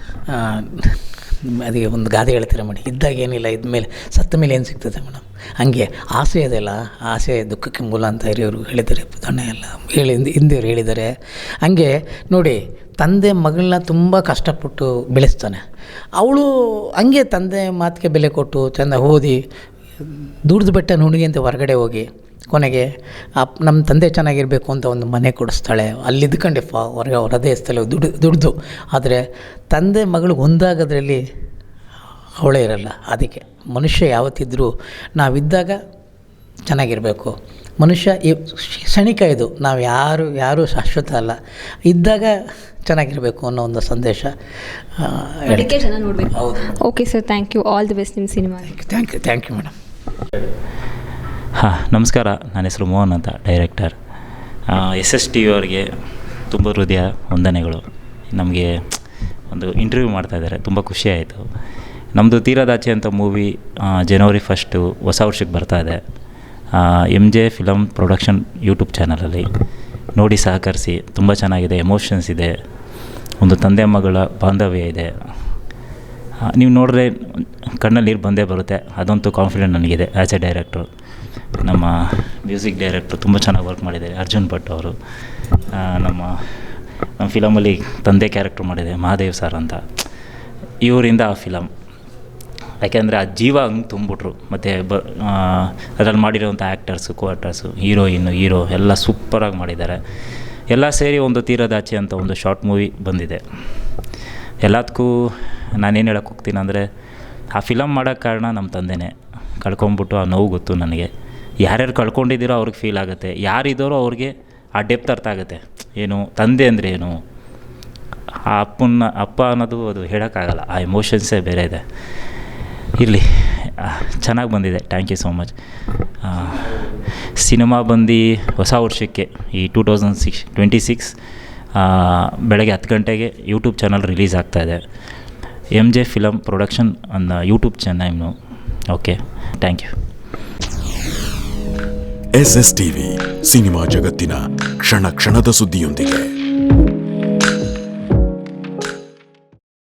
ಅದಕ್ಕೆ ಒಂದು ಗಾದೆ ಹೇಳ್ತೀರ ಮೇಡಮ್, ಇದ್ದಾಗ ಏನಿಲ್ಲ, ಇದ್ಮೇಲೆ ಸತ್ತ ಮೇಲೆ ಏನು ಸಿಗ್ತದೆ ಮೇಡಮ್. ಹಾಗೆ ಆಸೆ ಇದೆಯಲ್ಲ, ಆಸೆ ದುಃಖಕ್ಕೆ ಮೂಲ ಅಂತ ಹಿರಿಯವರು ಹೇಳಿದ್ದಾರೆ, ದೊಣ್ಣೆ ಎಲ್ಲ ಹಿಂದಿಯವರು ಹೇಳಿದ್ದಾರೆ. ಹಾಗೆ ನೋಡಿ, ತಂದೆ ಮಗಳನ್ನ ತುಂಬ ಕಷ್ಟಪಟ್ಟು ಬೆಳೆಸ್ತಾನೆ. ಅವಳು ಹಂಗೆ ತಂದೆ ಮಾತಿಗೆ ಬೆಲೆ ಕೊಟ್ಟು ಚೆಂದ ಓದಿ ದುಡ್ದು ಬೆಟ್ಟ ನುಣಿಗೆ ಅಂತ ಹೊರಗಡೆ ಹೋಗಿ ಕೊನೆಗೆ ನಮ್ಮ ತಂದೆ ಚೆನ್ನಾಗಿರಬೇಕು ಅಂತ ಒಂದು ಮನೆ ಕೊಡಿಸ್ತಾಳೆ. ಅಲ್ಲಿದ್ದುಕೊಂಡೆ ಹೊರಗೆ ಹೊರದೇ ಸ್ಥಳ ದುಡ್ದು. ಆದರೆ ತಂದೆ ಮಗಳು ಒಂದಾಗೋದ್ರಲ್ಲಿ ಅವಳೇ ಇರಲ್ಲ. ಅದಕ್ಕೆ ಮನುಷ್ಯ ಯಾವತ್ತಿದ್ರೂ ನಾವಿದ್ದಾಗ ಚೆನ್ನಾಗಿರಬೇಕು. ಮನುಷ್ಯ ಈ ಕ್ಷಣಿಕ, ಇದು ನಾವು ಯಾರೂ ಶಾಶ್ವತ ಅಲ್ಲ, ಇದ್ದಾಗ ಚೆನ್ನಾಗಿರಬೇಕು ಅನ್ನೋ ಒಂದು ಸಂದೇಶ ಅದಕ್ಕೆ ಜನ ನೋಡಬೇಕು. ಹೌದು. Okay sir, thank you. All the best ನಿಮ್ಮ ಸಿನಿಮಾ. Thank you madam. ನಮಸ್ಕಾರ. ನನ್ನ ಹೆಸರು ಮೋಹನ್ ಅಂತ, ಡೈರೆಕ್ಟರ್. SSTV ಅವ್ರಿಗೆ ತುಂಬ ಹೃದಯ ವಂದನೆಗಳು. ನಮಗೆ ಒಂದು ಇಂಟರ್ವ್ಯೂ ಮಾಡ್ತಾಯಿದ್ದಾರೆ, ತುಂಬ ಖುಷಿಯಾಯಿತು. ನಮ್ಮದು ತೀರದಾಚೆ ಅಂತ ಮೂವಿ ಜನವರಿ 1 ಹೊಸ ವರ್ಷಕ್ಕೆ ಬರ್ತಾಯಿದೆ. MJ ಫಿಲಮ್ ಪ್ರೊಡಕ್ಷನ್ ಯೂಟ್ಯೂಬ್ ಚಾನಲಲ್ಲಿ ನೋಡಿ ಸಹಕರಿಸಿ. ತುಂಬ ಚೆನ್ನಾಗಿದೆ, ಎಮೋಷನ್ಸ್ ಇದೆ, ಒಂದು ತಂದೆ ಮಗಳ ಬಾಂಧವ್ಯ ಇದೆ. ನೀವು ನೋಡಿದ್ರೆ ಕಣ್ಣಲ್ಲಿ ನೀರು ಬಂದೇ ಬರುತ್ತೆ. ಅದಂತೂ ಕಾನ್ಫಿಡೆಂಟ್ ನನಗಿದೆ ಆ್ಯಸ್ ಎ ಡೈರೆಕ್ಟ್ರು. ನಮ್ಮ ಮ್ಯೂಸಿಕ್ ಡೈರೆಕ್ಟ್ರು ತುಂಬ ಚೆನ್ನಾಗಿ ವರ್ಕ್ ಮಾಡಿದ್ದಾರೆ, ಅರ್ಜುನ್ ಭಟ್ ಅವರು. ನಮ್ಮ ಫಿಲಮಲ್ಲಿ ತಂದೆ ಕ್ಯಾರೆಕ್ಟ್ರ್ ಮಾಡಿದೆ ಮಹಾದೇವ್ ಸರ್ ಅಂತ. ಇವರಿಂದ ಆ ಫಿಲಮ್, ಯಾಕೆಂದರೆ ಆ ಜೀವ ಹಂಗೆ ತುಂಬಿಟ್ರು. ಮತ್ತು ಅದರಲ್ಲಿ ಮಾಡಿರೋವಂಥ ಆ್ಯಕ್ಟರ್ಸು, ಆ್ಯಕ್ಟರ್ಸು, ಹೀರೋ ಎಲ್ಲ ಸೂಪರಾಗಿ ಮಾಡಿದ್ದಾರೆ. ಎಲ್ಲ ಸೇರಿ ಒಂದು ತೀರದಾಚೆ ಅಂತ ಒಂದು ಶಾರ್ಟ್ ಮೂವಿ ಬಂದಿದೆ. ಎಲ್ಲದಕ್ಕೂ ನಾನೇನು ಹೇಳೋಕ್ಕೆ ಹೋಗ್ತೀನಿ ಅಂದರೆ, ಆ ಫಿಲಮ್ ಮಾಡೋಕ್ಕೆ ಕಾರಣ ನಮ್ಮ ತಂದೆನೇ. ಕಳ್ಕೊಂಬಿಟ್ಟು ಆ ನೋವು ಗೊತ್ತು ನನಗೆ. ಯಾರ್ಯಾರು ಕಳ್ಕೊಂಡಿದ್ದೀರೋ ಅವ್ರಿಗೆ ಫೀಲ್ ಆಗುತ್ತೆ, ಯಾರಿದ್ದಾರೋ ಅವ್ರಿಗೆ ಆ ಡೆಪ್ತ್ ಅರ್ಥ ಆಗುತ್ತೆ. ಏನು ತಂದೆ ಅಂದರೆ ಏನು, ಆ ಅಪ್ಪ ಅನ್ನೋದು ಅದು ಹೇಳೋಕ್ಕಾಗಲ್ಲ. ಆ ಎಮೋಷನ್ಸೇ ಬೇರೆ ಇದೆ. ಇರಲಿ, ಚೆನ್ನಾಗಿ ಬಂದಿದೆ. Thank you so much. Cinema ಬಂದು ಹೊಸ ವರ್ಷಕ್ಕೆ ಈ 2026 ಬೆಳಗ್ಗೆ 10 ಗಂಟೆಗೆ ಯೂಟ್ಯೂಬ್ ಚಾನಲ್ ರಿಲೀಸ್ ಆಗ್ತಾಯಿದೆ. MJ ಫಿಲಮ್ ಪ್ರೊಡಕ್ಷನ್ ಅನ್ನೋ ಯೂಟ್ಯೂಬ್ ಚಾನಲ್ನು. Okay, thank you. SSTV cinema ಜಗತ್ತಿನ ಕ್ಷಣ ಕ್ಷಣದ ಸುದ್ದಿಯೊಂದಿಗೆ.